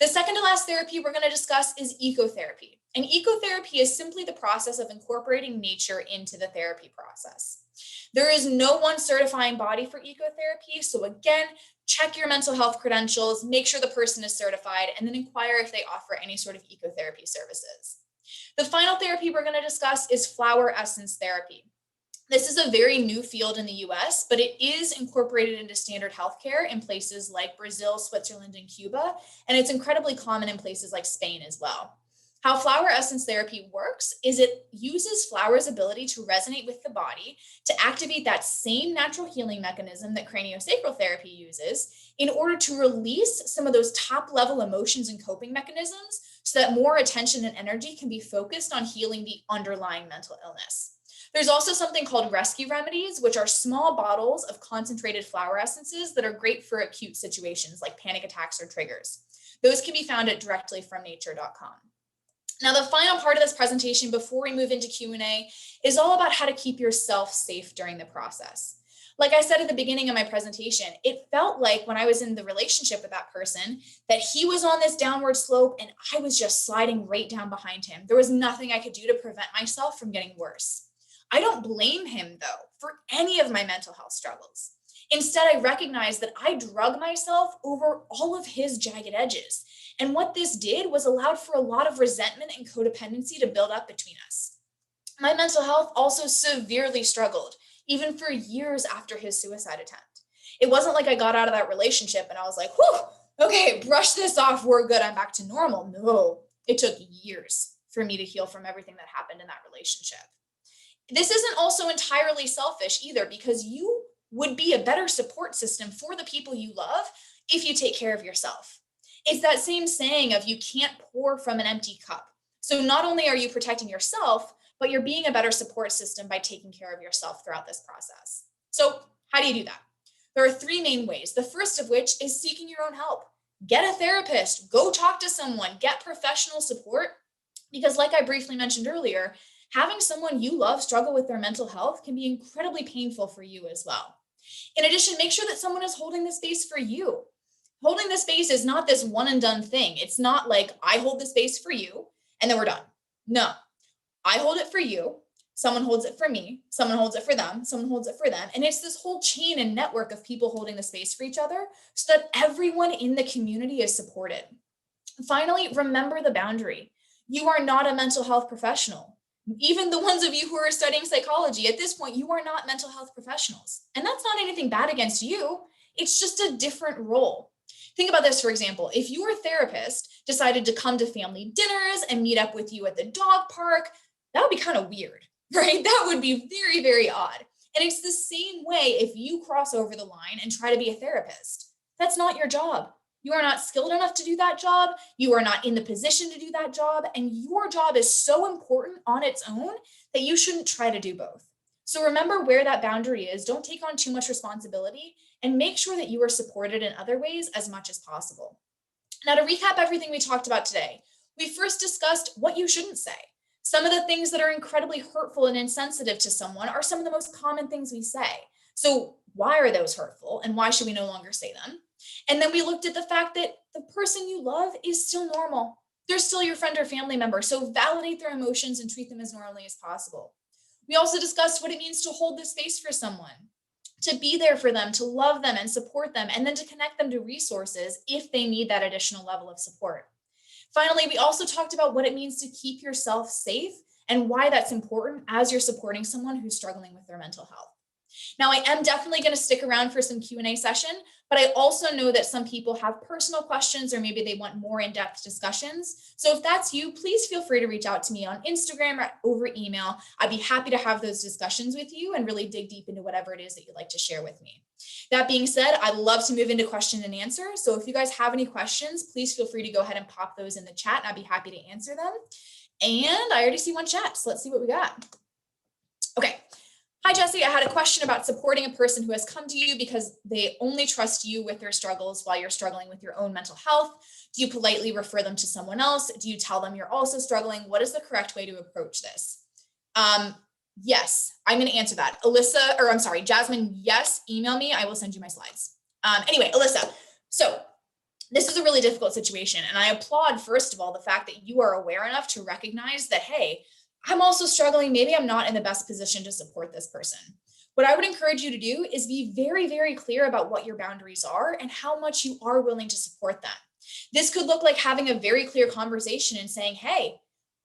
The second to last therapy we're going to discuss is ecotherapy. And ecotherapy is simply the process of incorporating nature into the therapy process. There is no one certifying body for ecotherapy. So again, check your mental health credentials, make sure the person is certified, and then inquire if they offer any sort of ecotherapy services. The final therapy we're going to discuss is flower essence therapy. This is a very new field in the US, but it is incorporated into standard healthcare in places like Brazil, Switzerland, and Cuba, and it's incredibly common in places like Spain as well. How flower essence therapy works is it uses flowers' ability to resonate with the body to activate that same natural healing mechanism that craniosacral therapy uses in order to release some of those top-level emotions and coping mechanisms so that more attention and energy can be focused on healing the underlying mental illness. There's also something called rescue remedies, which are small bottles of concentrated flower essences that are great for acute situations like panic attacks or triggers. Those can be found at directlyfromnature.com. Now, the final part of this presentation before we move into Q&A is all about how to keep yourself safe during the process. Like I said at the beginning of my presentation, it felt like when I was in the relationship with that person that he was on this downward slope and I was just sliding right down behind him. There was nothing I could do to prevent myself from getting worse. I don't blame him, though, for any of my mental health struggles. Instead, I recognize that I drug myself over all of his jagged edges. And what this did was allowed for a lot of resentment and codependency to build up between us. My mental health also severely struggled, even for years after his suicide attempt. It wasn't like I got out of that relationship and I was like, whew, okay, brush this off, we're good, I'm back to normal. No, it took years for me to heal from everything that happened in that relationship. This isn't also entirely selfish either, because you would be a better support system for the people you love if you take care of yourself. It's that same saying of you can't pour from an empty cup. So not only are you protecting yourself, but you're being a better support system by taking care of yourself throughout this process. So how do you do that? There are three main ways. The first of which is seeking your own help. Get a therapist, go talk to someone, get professional support, because like I briefly mentioned earlier, having someone you love struggle with their mental health can be incredibly painful for you as well. In addition, make sure that someone is holding the space for you. Holding the space is not this one and done thing. It's not like I hold the space for you and then we're done. No, I hold it for you. Someone holds it for me. Someone holds it for them. Someone holds it for them. And it's this whole chain and network of people holding the space for each other so that everyone in the community is supported. Finally, remember the boundary. You are not a mental health professional. Even the ones of you who are studying psychology, at this point, you are not mental health professionals. And that's not anything bad against you. It's just a different role. Think about this, for example, if your therapist decided to come to family dinners and meet up with you at the dog park, that would be kind of weird, right? That would be very, very odd. And it's the same way if you cross over the line and try to be a therapist. That's not your job. You are not skilled enough to do that job. You are not in the position to do that job. And your job is so important on its own that you shouldn't try to do both. So remember where that boundary is. Don't take on too much responsibility and make sure that you are supported in other ways as much as possible. Now, to recap everything we talked about today, we first discussed what you shouldn't say. Some of the things that are incredibly hurtful and insensitive to someone are some of the most common things we say. So why are those hurtful and why should we no longer say them? And then we looked at the fact that the person you love is still normal. They're still your friend or family member. So validate their emotions and treat them as normally as possible. We also discussed what it means to hold the space for someone, to be there for them, to love them and support them, and then to connect them to resources if they need that additional level of support. Finally, we also talked about what it means to keep yourself safe and why that's important as you're supporting someone who's struggling with their mental health. Now, I am definitely going to stick around for some Q&A session, but I also know that some people have personal questions or maybe they want more in-depth discussions. So if that's you, please feel free to reach out to me on Instagram or over email. I'd be happy to have those discussions with you and really dig deep into whatever it is that you'd like to share with me. That being said, I'd love to move into question and answer. So if you guys have any questions, please feel free to go ahead and pop those in the chat and I'd be happy to answer them. And I already see one chat, so let's see what we got. Okay. Hi, Jessi. I had a question about supporting a person who has come to you because they only trust you with their struggles while you're struggling with your own mental health. Do you politely refer them to someone else? Do you tell them you're also struggling? What is the correct way to approach this? Yes, I'm going to answer that. Jasmine, yes, email me. I will send you my slides. Anyway, Alyssa, so this is a really difficult situation. And I applaud, first of all, the fact that you are aware enough to recognize that, hey, I'm also struggling. Maybe I'm not in the best position to support this person. What I would encourage you to do is be very, very clear about what your boundaries are and how much you are willing to support them. This could look like having a very clear conversation and saying, hey,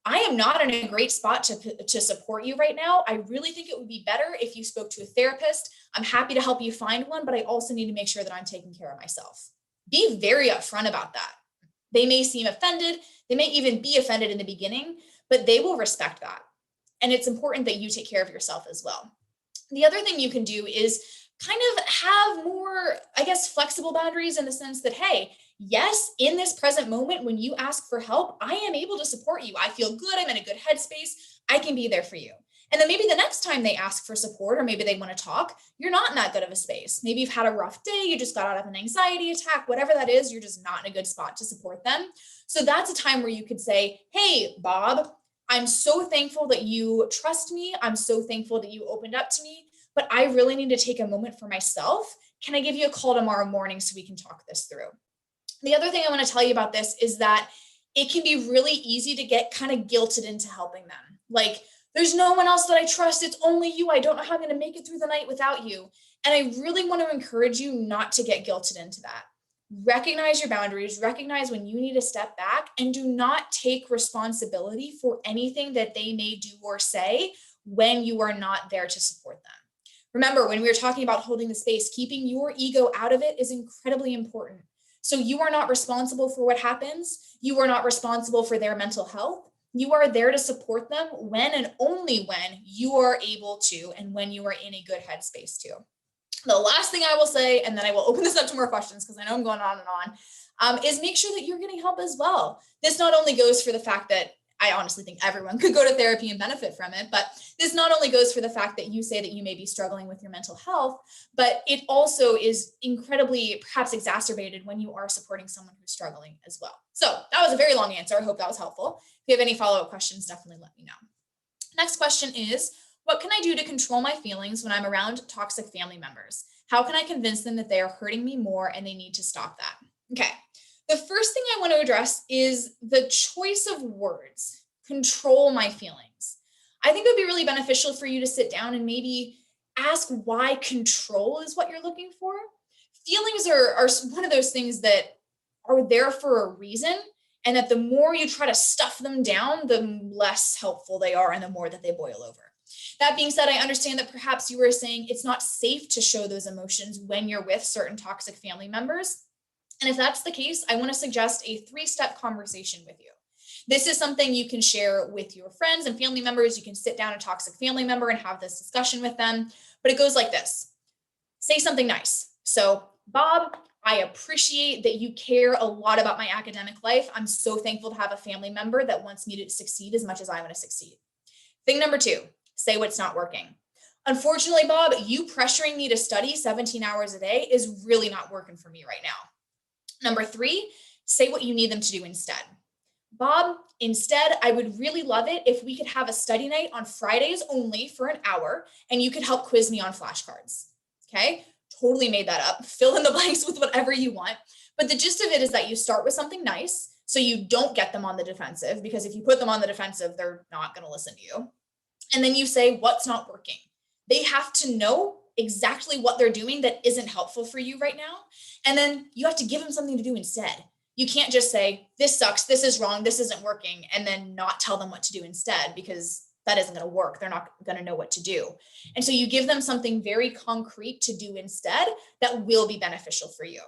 I am not in a great spot to support you right now. I really think it would be better if you spoke to a therapist. I'm happy to help you find one, but I also need to make sure that I'm taking care of myself. Be very upfront about that. They may seem offended. They may even be offended in the beginning, but they will respect that. And it's important that you take care of yourself as well. The other thing you can do is kind of have more, flexible boundaries in the sense that, hey, yes, in this present moment, when you ask for help, I am able to support you. I feel good. I'm in a good headspace. I can be there for you. And then maybe the next time they ask for support, or maybe they want to talk, you're not in that good of a space. Maybe you've had a rough day. You just got out of an anxiety attack, whatever that is, you're just not in a good spot to support them. So that's a time where you could say, hey, Bob, I'm so thankful that you trust me. I'm so thankful that you opened up to me, but I really need to take a moment for myself. Can I give you a call tomorrow morning so we can talk this through? The other thing I want to tell you about this is that it can be really easy to get kind of guilted into helping them. Like, there's no one else that I trust. It's only you. I don't know how I'm going to make it through the night without you. And I really want to encourage you not to get guilted into that. Recognize your boundaries, recognize when you need to step back, and do not take responsibility for anything that they may do or say when you are not there to support them. Remember, when we were talking about holding the space, keeping your ego out of it is incredibly important. So you are not responsible for what happens. You are not responsible for their mental health. You are there to support them when and only when you are able to, and when you are in a good headspace too. The last thing I will say, and then I will open this up to more questions because I know I'm going on and on, is make sure that you're getting help as well. This not only goes for the fact that I honestly think everyone could go to therapy and benefit from it, but this not only goes for the fact that you say that you may be struggling with your mental health, but it also is incredibly perhaps exacerbated when you are supporting someone who's struggling as well. So that was a very long answer. I hope that was helpful. If you have any follow-up questions, definitely let me know. Next question is, what can I do to control my feelings when I'm around toxic family members? How can I convince them that they are hurting me more and they need to stop that? Okay. The first thing I want to address is the choice of words, control my feelings. I think it would be really beneficial for you to sit down and maybe ask why control is what you're looking for. Feelings are one of those things that are there for a reason, and that the more you try to stuff them down, the less helpful they are and the more that they boil over. That being said, I understand that perhaps you were saying it's not safe to show those emotions when you're with certain toxic family members. And if that's the case, I want to suggest a 3-step conversation with you. This is something you can share with your friends and family members. You can sit down a toxic family member and have this discussion with them. But it goes like this. Say something nice. So, Bob, I appreciate that you care a lot about my academic life. I'm so thankful to have a family member that wants me to succeed as much as I want to succeed. Thing number 2, say what's not working. Unfortunately, Bob, you pressuring me to study 17 hours a day is really not working for me right now. Number 3, say what you need them to do instead. Bob, instead, I would really love it if we could have a study night on Fridays only for an hour, and you could help quiz me on flashcards. Okay? Totally made that up. Fill in the blanks with whatever you want. But the gist of it is that you start with something nice so you don't get them on the defensive, because if you put them on the defensive, they're not going to listen to you. And then you say what's not working. They have to know exactly what they're doing that isn't helpful for you right now. And then you have to give them something to do instead. You can't just say, this sucks, this is wrong, this isn't working, and then not tell them what to do instead, because that isn't going to work. They're not going to know what to do. And so you give them something very concrete to do instead that will be beneficial for you.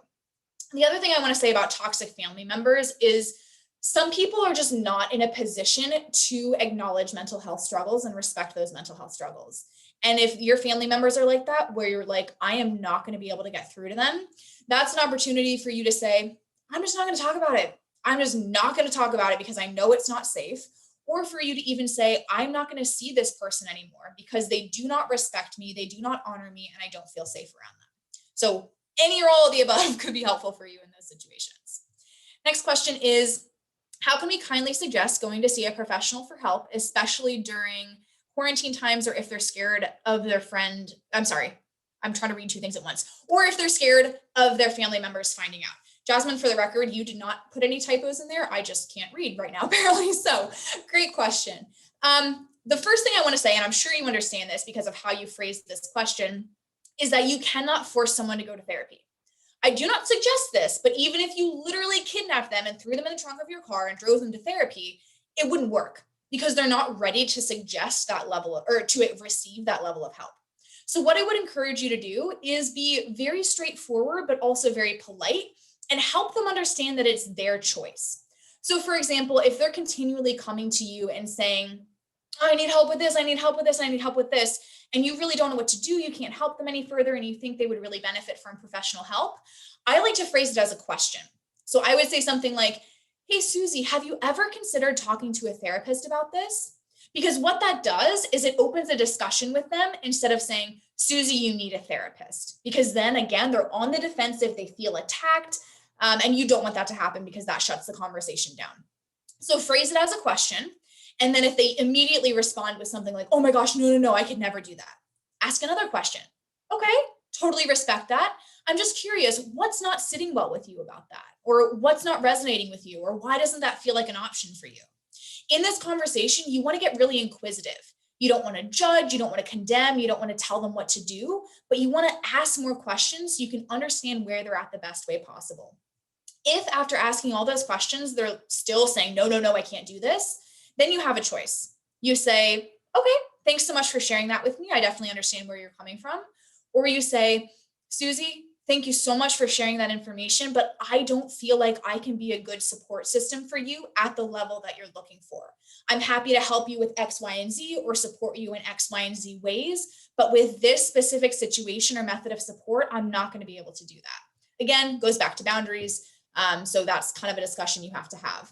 The other thing I want to say about toxic family members is some people are just not in a position to acknowledge mental health struggles and respect those mental health struggles. And if your family members are like that, where you're like, I am not going to be able to get through to them, that's an opportunity for you to say, I'm just not going to talk about it. I'm just not going to talk about it because I know it's not safe. Or for you to even say, I'm not going to see this person anymore because they do not respect me, they do not honor me, and I don't feel safe around them. So any or all of the above could be helpful for you in those situations. Next question is, how can we kindly suggest going to see a professional for help, especially during quarantine times, or if they're scared of their friend? I'm sorry, I'm trying to read two things at once. Or if they're scared of their family members finding out. Jasmine, for the record, you did not put any typos in there. I just can't read right now, apparently. So great question. The first thing I want to say, and I'm sure you understand this because of how you phrased this question, is that you cannot force someone to go to therapy. I do not suggest this, but even if you literally kidnapped them and threw them in the trunk of your car and drove them to therapy, it wouldn't work because they're not ready to suggest that level of, or to receive that level of help. So what I would encourage you to do is be very straightforward, but also very polite, and help them understand that it's their choice. So for example, if they're continually coming to you and saying, oh, I need help with this, I need help with this, I need help with this, and you really don't know what to do, you can't help them any further, and you think they would really benefit from professional help, I like to phrase it as a question. So I would say something like, hey, Susie, have you ever considered talking to a therapist about this? Because what that does is it opens a discussion with them instead of saying, Susie, you need a therapist. Because then again, they're on the defensive, they feel attacked, and you don't want that to happen because that shuts the conversation down. So phrase it as a question. And then if they immediately respond with something like, oh my gosh, no, I could never do that. Ask another question. Okay, totally respect that. I'm just curious, what's not sitting well with you about that? Or what's not resonating with you? Or why doesn't that feel like an option for you? In this conversation, you want to get really inquisitive. You don't want to judge, you don't want to condemn, you don't want to tell them what to do, but you want to ask more questions so you can understand where they're at the best way possible. If after asking all those questions, they're still saying, no, I can't do this, then you have a choice. You say, okay, thanks so much for sharing that with me. I definitely understand where you're coming from. Or you say, Susie, thank you so much for sharing that information, but I don't feel like I can be a good support system for you at the level that you're looking for. I'm happy to help you with X, Y, and Z or support you in X, Y, and Z ways, but with this specific situation or method of support, I'm not going to be able to do that. Again, goes back to boundaries. So that's kind of a discussion you have to have.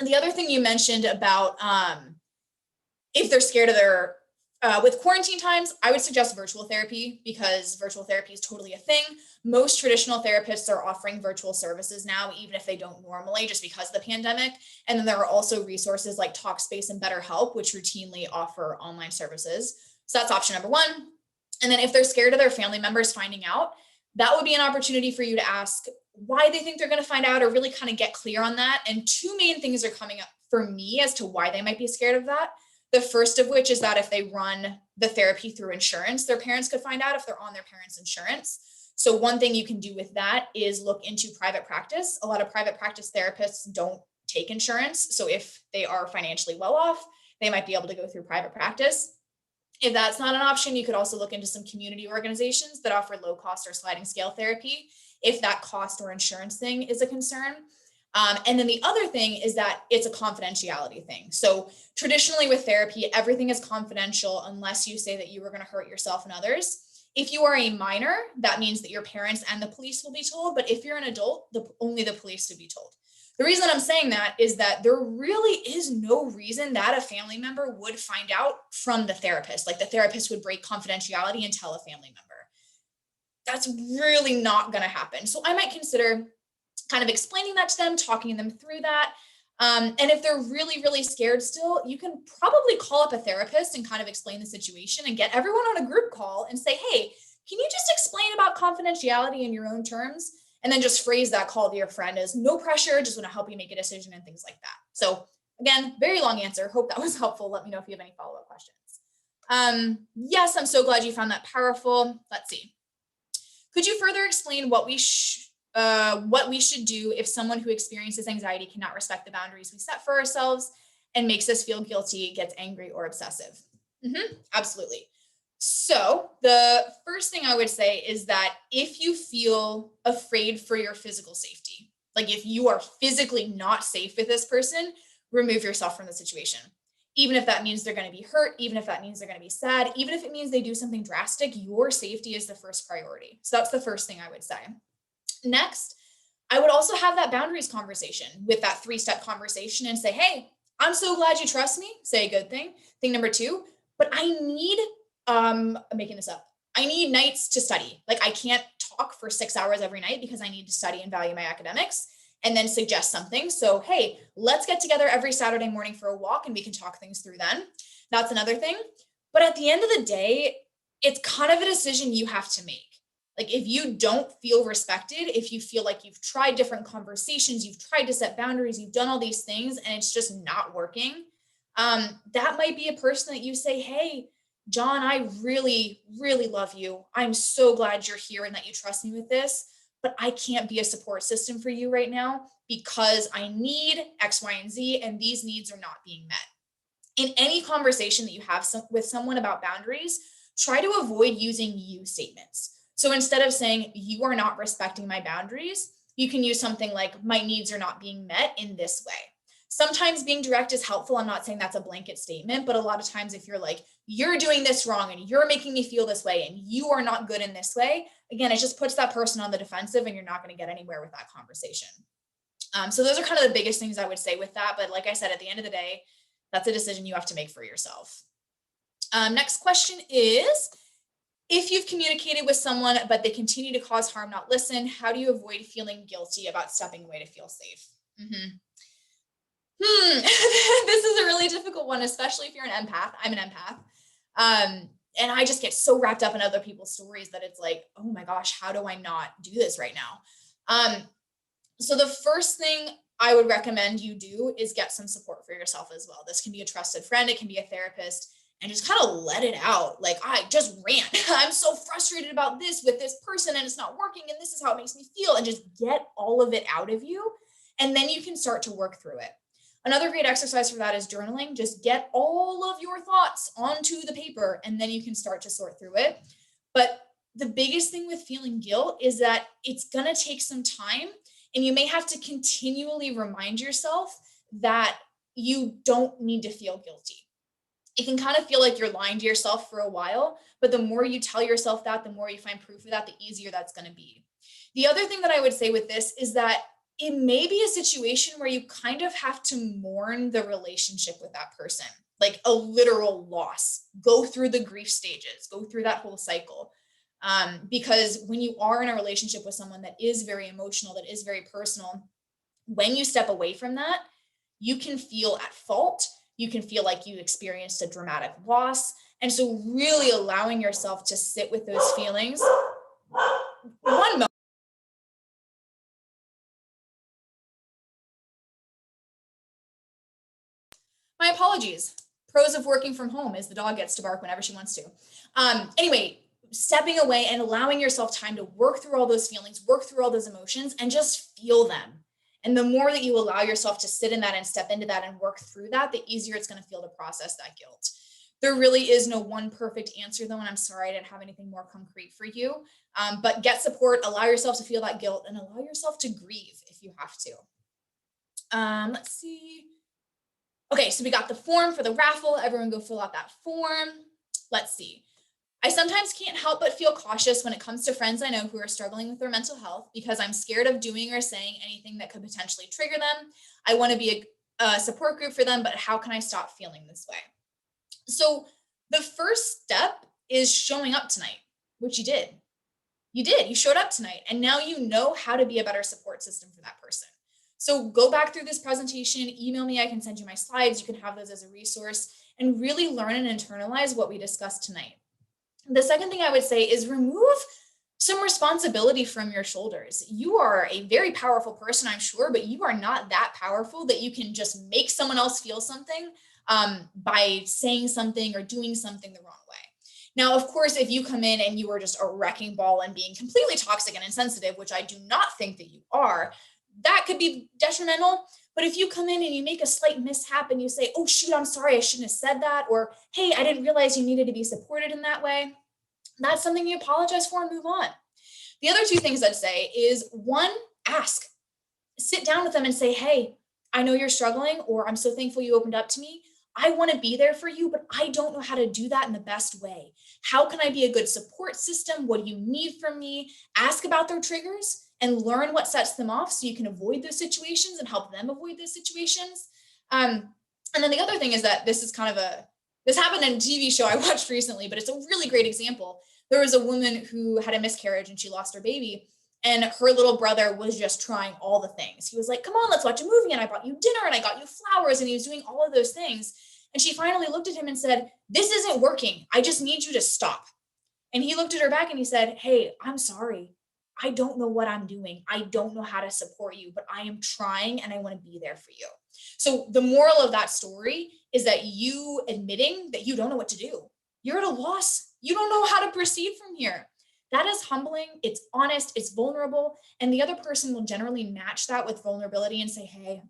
And the other thing you mentioned about if they're scared of their, with quarantine times, I would suggest virtual therapy because virtual therapy is totally a thing. Most traditional therapists are offering virtual services now, even if they don't normally, just because of the pandemic. And then there are also resources like Talkspace and BetterHelp, which routinely offer online services. So that's option number one. And then if they're scared of their family members finding out, that would be an opportunity for you to ask why they think they're going to find out, or really kind of get clear on that. And two main things are coming up for me as to why they might be scared of that. The first of which is that if they run the therapy through insurance, their parents could find out if they're on their parents' insurance. So one thing you can do with that is look into private practice. A lot of private practice therapists don't take insurance. So if they are financially well off, they might be able to go through private practice. If that's not an option, you could also look into some community organizations that offer low cost or sliding scale therapy, if that cost or insurance thing is a concern. And then the other thing is that it's a confidentiality thing. So traditionally with therapy, everything is confidential unless you say that you were going to hurt yourself and others. If you are a minor, that means that your parents and the police will be told. But if you're an adult, only the police would be told. The reason I'm saying that is that there really is no reason that a family member would find out from the therapist. Like the therapist would break confidentiality and tell a family member. That's really not going to happen. So I might consider kind of explaining that to them, talking them through that. And if they're really, really scared still, you can probably call up a therapist and kind of explain the situation and get everyone on a group call and say, hey, can you just explain about confidentiality in your own terms? And then just phrase that call to your friend as no pressure, just want to help you make a decision and things like that. So again, very long answer. Hope that was helpful. Let me know if you have any follow-up questions. Yes, I'm so glad you found that powerful. Let's see. Could you further explain what we should do if someone who experiences anxiety cannot respect the boundaries we set for ourselves? and makes us feel guilty, gets angry or obsessive. Absolutely. So the first thing I would say is that if you feel afraid for your physical safety, like if you are physically not safe with this person, remove yourself from the situation. Even if that means they're going to be hurt, even if that means they're going to be sad, even if it means they do something drastic, your safety is the first priority. So that's the first thing I would say. Next, I would also have that boundaries conversation with that 3-step conversation and say, hey, I'm so glad you trust me. Say a good thing. Thing number 2, but I need, I'm making this up. I need nights to study. Like I can't talk for 6 hours every night because I need to study and value my academics, and then suggest something. So, hey, let's get together every Saturday morning for a walk and we can talk things through then. That's another thing. But at the end of the day, it's kind of a decision you have to make. Like if you don't feel respected, if you feel like you've tried different conversations, you've tried to set boundaries, you've done all these things and it's just not working, that might be a person that you say, hey, John, I really, really love you. I'm so glad you're here and that you trust me with this, but I can't be a support system for you right now because I need X, Y, and Z, and these needs are not being met. In any conversation that you have with someone about boundaries, try to avoid using you statements. So instead of saying, you are not respecting my boundaries, you can use something like, my needs are not being met in this way. Sometimes being direct is helpful. I'm not saying that's a blanket statement, but a lot of times if you're like, you're doing this wrong and you're making me feel this way and you are not good in this way, again, it just puts that person on the defensive and you're not going to get anywhere with that conversation. So those are kind of the biggest things I would say with that. But like I said, at the end of the day, that's a decision you have to make for yourself. Next question is, if you've communicated with someone, but they continue to cause harm, not listen, how do you avoid feeling guilty about stepping away to feel safe? This is a really difficult one, especially if you're an empath. I'm an empath. And I just get so wrapped up in other people's stories that it's like, oh my gosh, how do I not do this right now? So the first thing I would recommend you do is get some support for yourself as well. This can be a trusted friend. It can be a therapist, and just kind of let it out. Like, I just rant. I'm so frustrated about this with this person and it's not working. And this is how it makes me feel. And just get all of it out of you. And then you can start to work through it. Another great exercise for that is journaling. Just get all of your thoughts onto the paper and then you can start to sort through it. But the biggest thing with feeling guilt is that it's going to take some time, and you may have to continually remind yourself that you don't need to feel guilty. It can kind of feel like you're lying to yourself for a while, but the more you tell yourself that, the more you find proof of that, the easier that's going to be. The other thing that I would say with this is that it may be a situation where you kind of have to mourn the relationship with that person, like a literal loss. Go through the grief stages, go through that whole cycle. Because when you are in a relationship with someone that is very emotional, that is very personal, when you step away from that, you can feel at fault. You can feel like you experienced a dramatic loss. And so really allowing yourself to sit with those feelings. One moment. My apologies. Pros of working from home is the dog gets to bark whenever she wants to. Anyway, stepping away and allowing yourself time to work through all those feelings, work through all those emotions, and just feel them. And the more that you allow yourself to sit in that and step into that and work through that, the easier it's going to feel to process that guilt. There really is no one perfect answer, though, and I'm sorry I didn't have anything more concrete for you. But get support, allow yourself to feel that guilt, and allow yourself to grieve if you have to. Let's see. Okay, so we got the form for the raffle. Everyone go fill out that form. Let's see. I sometimes can't help but feel cautious when it comes to friends I know who are struggling with their mental health because I'm scared of doing or saying anything that could potentially trigger them. I want to be a support group for them, but how can I stop feeling this way? So the first step is showing up tonight, which you did. You showed up tonight, and now you know how to be a better support system for that person. So go back through this presentation, email me, I can send you my slides. You can have those as a resource and really learn and internalize what we discussed tonight. The second thing I would say is remove some responsibility from your shoulders. You are a very powerful person, I'm sure, but you are not that powerful that you can just make someone else feel something by saying something or doing something the wrong way. Now, of course, if you come in and you are just a wrecking ball and being completely toxic and insensitive, which I do not think that you are, that could be detrimental. But if you come in and you make a slight mishap and you say, oh, shoot, I'm sorry, I shouldn't have said that. Or, hey, I didn't realize you needed to be supported in that way. That's something you apologize for and move on. The other two things I'd say is one, ask. Sit down with them and say, hey, I know you're struggling, or I'm so thankful you opened up to me. I want to be there for you, but I don't know how to do that in the best way. How can I be a good support system? What do you need from me? Ask about their triggers and learn what sets them off so you can avoid those situations and help them avoid those situations. And then the other thing is that this happened in a TV show I watched recently, but it's a really great example. There was a woman who had a miscarriage and she lost her baby. And her little brother was just trying all the things. He was like, come on, let's watch a movie. And I bought you dinner and I got you flowers. And he was doing all of those things. And she finally looked at him and said, this isn't working. I just need you to stop. And he looked at her back and he said, hey, I'm sorry. I don't know what I'm doing. I don't know how to support you, but I am trying and I want to be there for you. So the moral of that story is that you admitting that you don't know what to do. You're at a loss. You don't know how to proceed from here. That is humbling, it's honest, it's vulnerable, and the other person will generally match that with vulnerability and say, hey,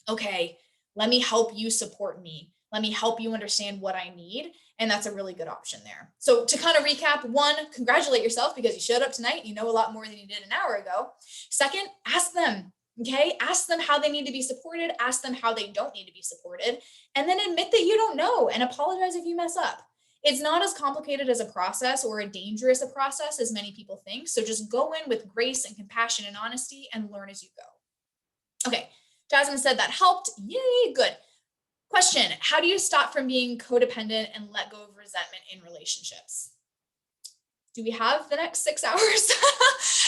okay, let me help you support me. Let me help you understand what I need. And that's a really good option there. So to kind of recap, one, congratulate yourself because you showed up tonight. You know a lot more than you did an hour ago. Second, ask them, okay? Ask them how they need to be supported. Ask them how they don't need to be supported. And then admit that you don't know and apologize if you mess up. It's not as complicated as a process or a dangerous a process as many people think. So just go in with grace and compassion and honesty and learn as you go. Okay, Jasmine said that helped. Yay, good. Question, how do you stop from being codependent and let go of resentment in relationships? Do we have the next 6 hours?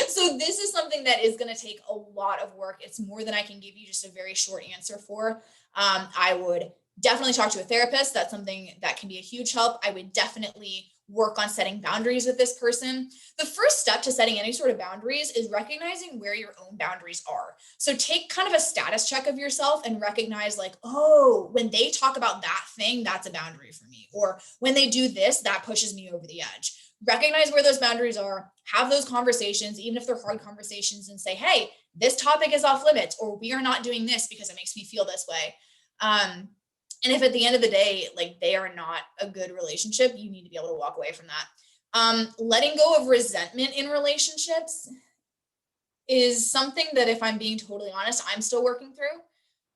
So this is something that is going to take a lot of work. It's more than I can give you just a very short answer for. I would definitely talk to a therapist. That's something that can be a huge help. I would definitely work on setting boundaries with this person. The first step to setting any sort of boundaries is recognizing where your own boundaries are. So take kind of a status check of yourself and recognize like, oh, when they talk about that thing, that's a boundary for me. Or when they do this, that pushes me over the edge. Recognize where those boundaries are, have those conversations, even if they're hard conversations, and say, hey, this topic is off limits, or we are not doing this because it makes me feel this way. And if at the end of the day, like they are not a good relationship, you need to be able to walk away from that. Letting go of resentment in relationships is something that, if I'm being totally honest, I'm still working through.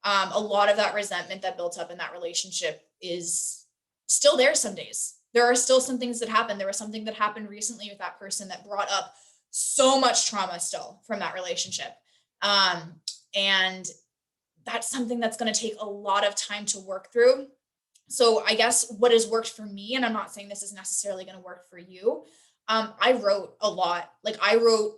A lot of that resentment that built up in that relationship is still there some days. There are still some things that happen. There was something that happened recently with that person that brought up so much trauma still from that relationship. And that's something that's going to take a lot of time to work through. So I guess what has worked for me, and I'm not saying this is necessarily going to work for you. I wrote a lot. Like I wrote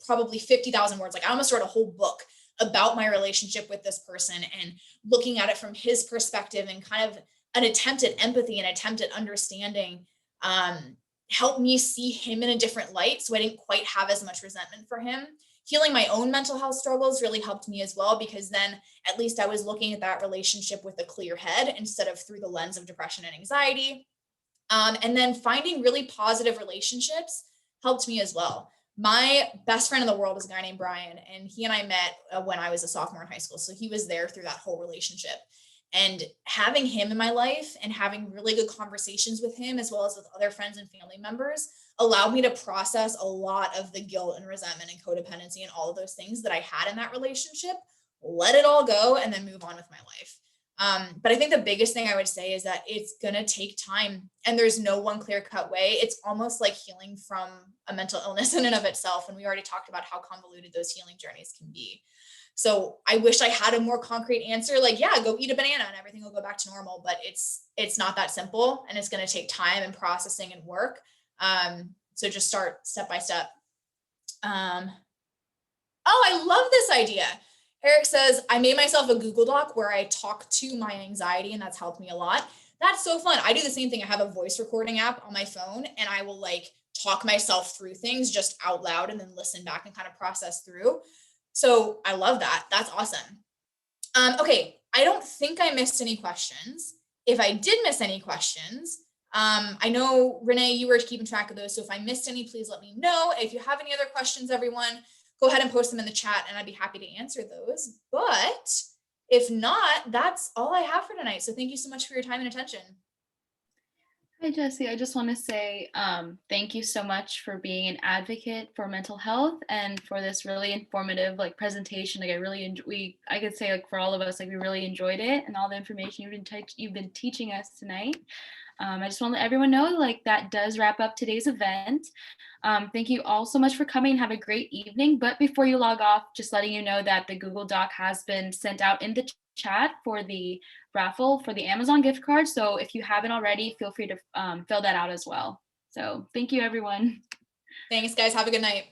probably 50,000 words. Like I almost wrote a whole book about my relationship with this person and looking at it from his perspective, and kind of an attempt at empathy and attempt at understanding helped me see him in a different light. So I didn't quite have as much resentment for him. Healing my own mental health struggles really helped me as well, because then at least I was looking at that relationship with a clear head instead of through the lens of depression and anxiety. And then finding really positive relationships helped me as well. My best friend in the world is a guy named Brian, and he and I met when I was a sophomore in high school. So he was there through that whole relationship. And having him in my life and having really good conversations with him, as well as with other friends and family members, allowed me to process a lot of the guilt and resentment and codependency and all of those things that I had in that relationship, let it all go, and then move on with my life. But I think the biggest thing I would say is that it's going to take time, and there's no one clear-cut way. It's almost like healing from a mental illness in and of itself. And we already talked about how convoluted those healing journeys can be. So I wish I had a more concrete answer, like, yeah, go eat a banana and everything will go back to normal, but it's not that simple, and it's going to take time and processing and work. So just start step by step. Oh, I love this idea. Eric says, I made myself a Google Doc where I talk to my anxiety, and that's helped me a lot. That's so fun. I do the same thing. I have a voice recording app on my phone, and I will like talk myself through things just out loud and then listen back and kind of process through. So I love that. That's awesome. Okay. I don't think I missed any questions. If I did miss any questions, I know, Renee, you were keeping track of those. So if I missed any, please let me know. If you have any other questions, everyone, go ahead and post them in the chat, and I'd be happy to answer those. But If not, that's all I have for tonight. So thank you so much for your time and attention. Hi, Jessi. I just want to say thank you so much for being an advocate for mental health and for this really informative like presentation. Like I really I could say like for all of us, like we really enjoyed it and all the information you've been teaching us tonight. I just want to let everyone know like that does wrap up today's event. Thank you all so much for coming. Have a great evening. But before you log off, just letting you know that the Google Doc has been sent out in the chat for the raffle for the Amazon gift card. So if you haven't already, feel free to fill that out as well. So thank you, everyone. Thanks, guys. Have a good night.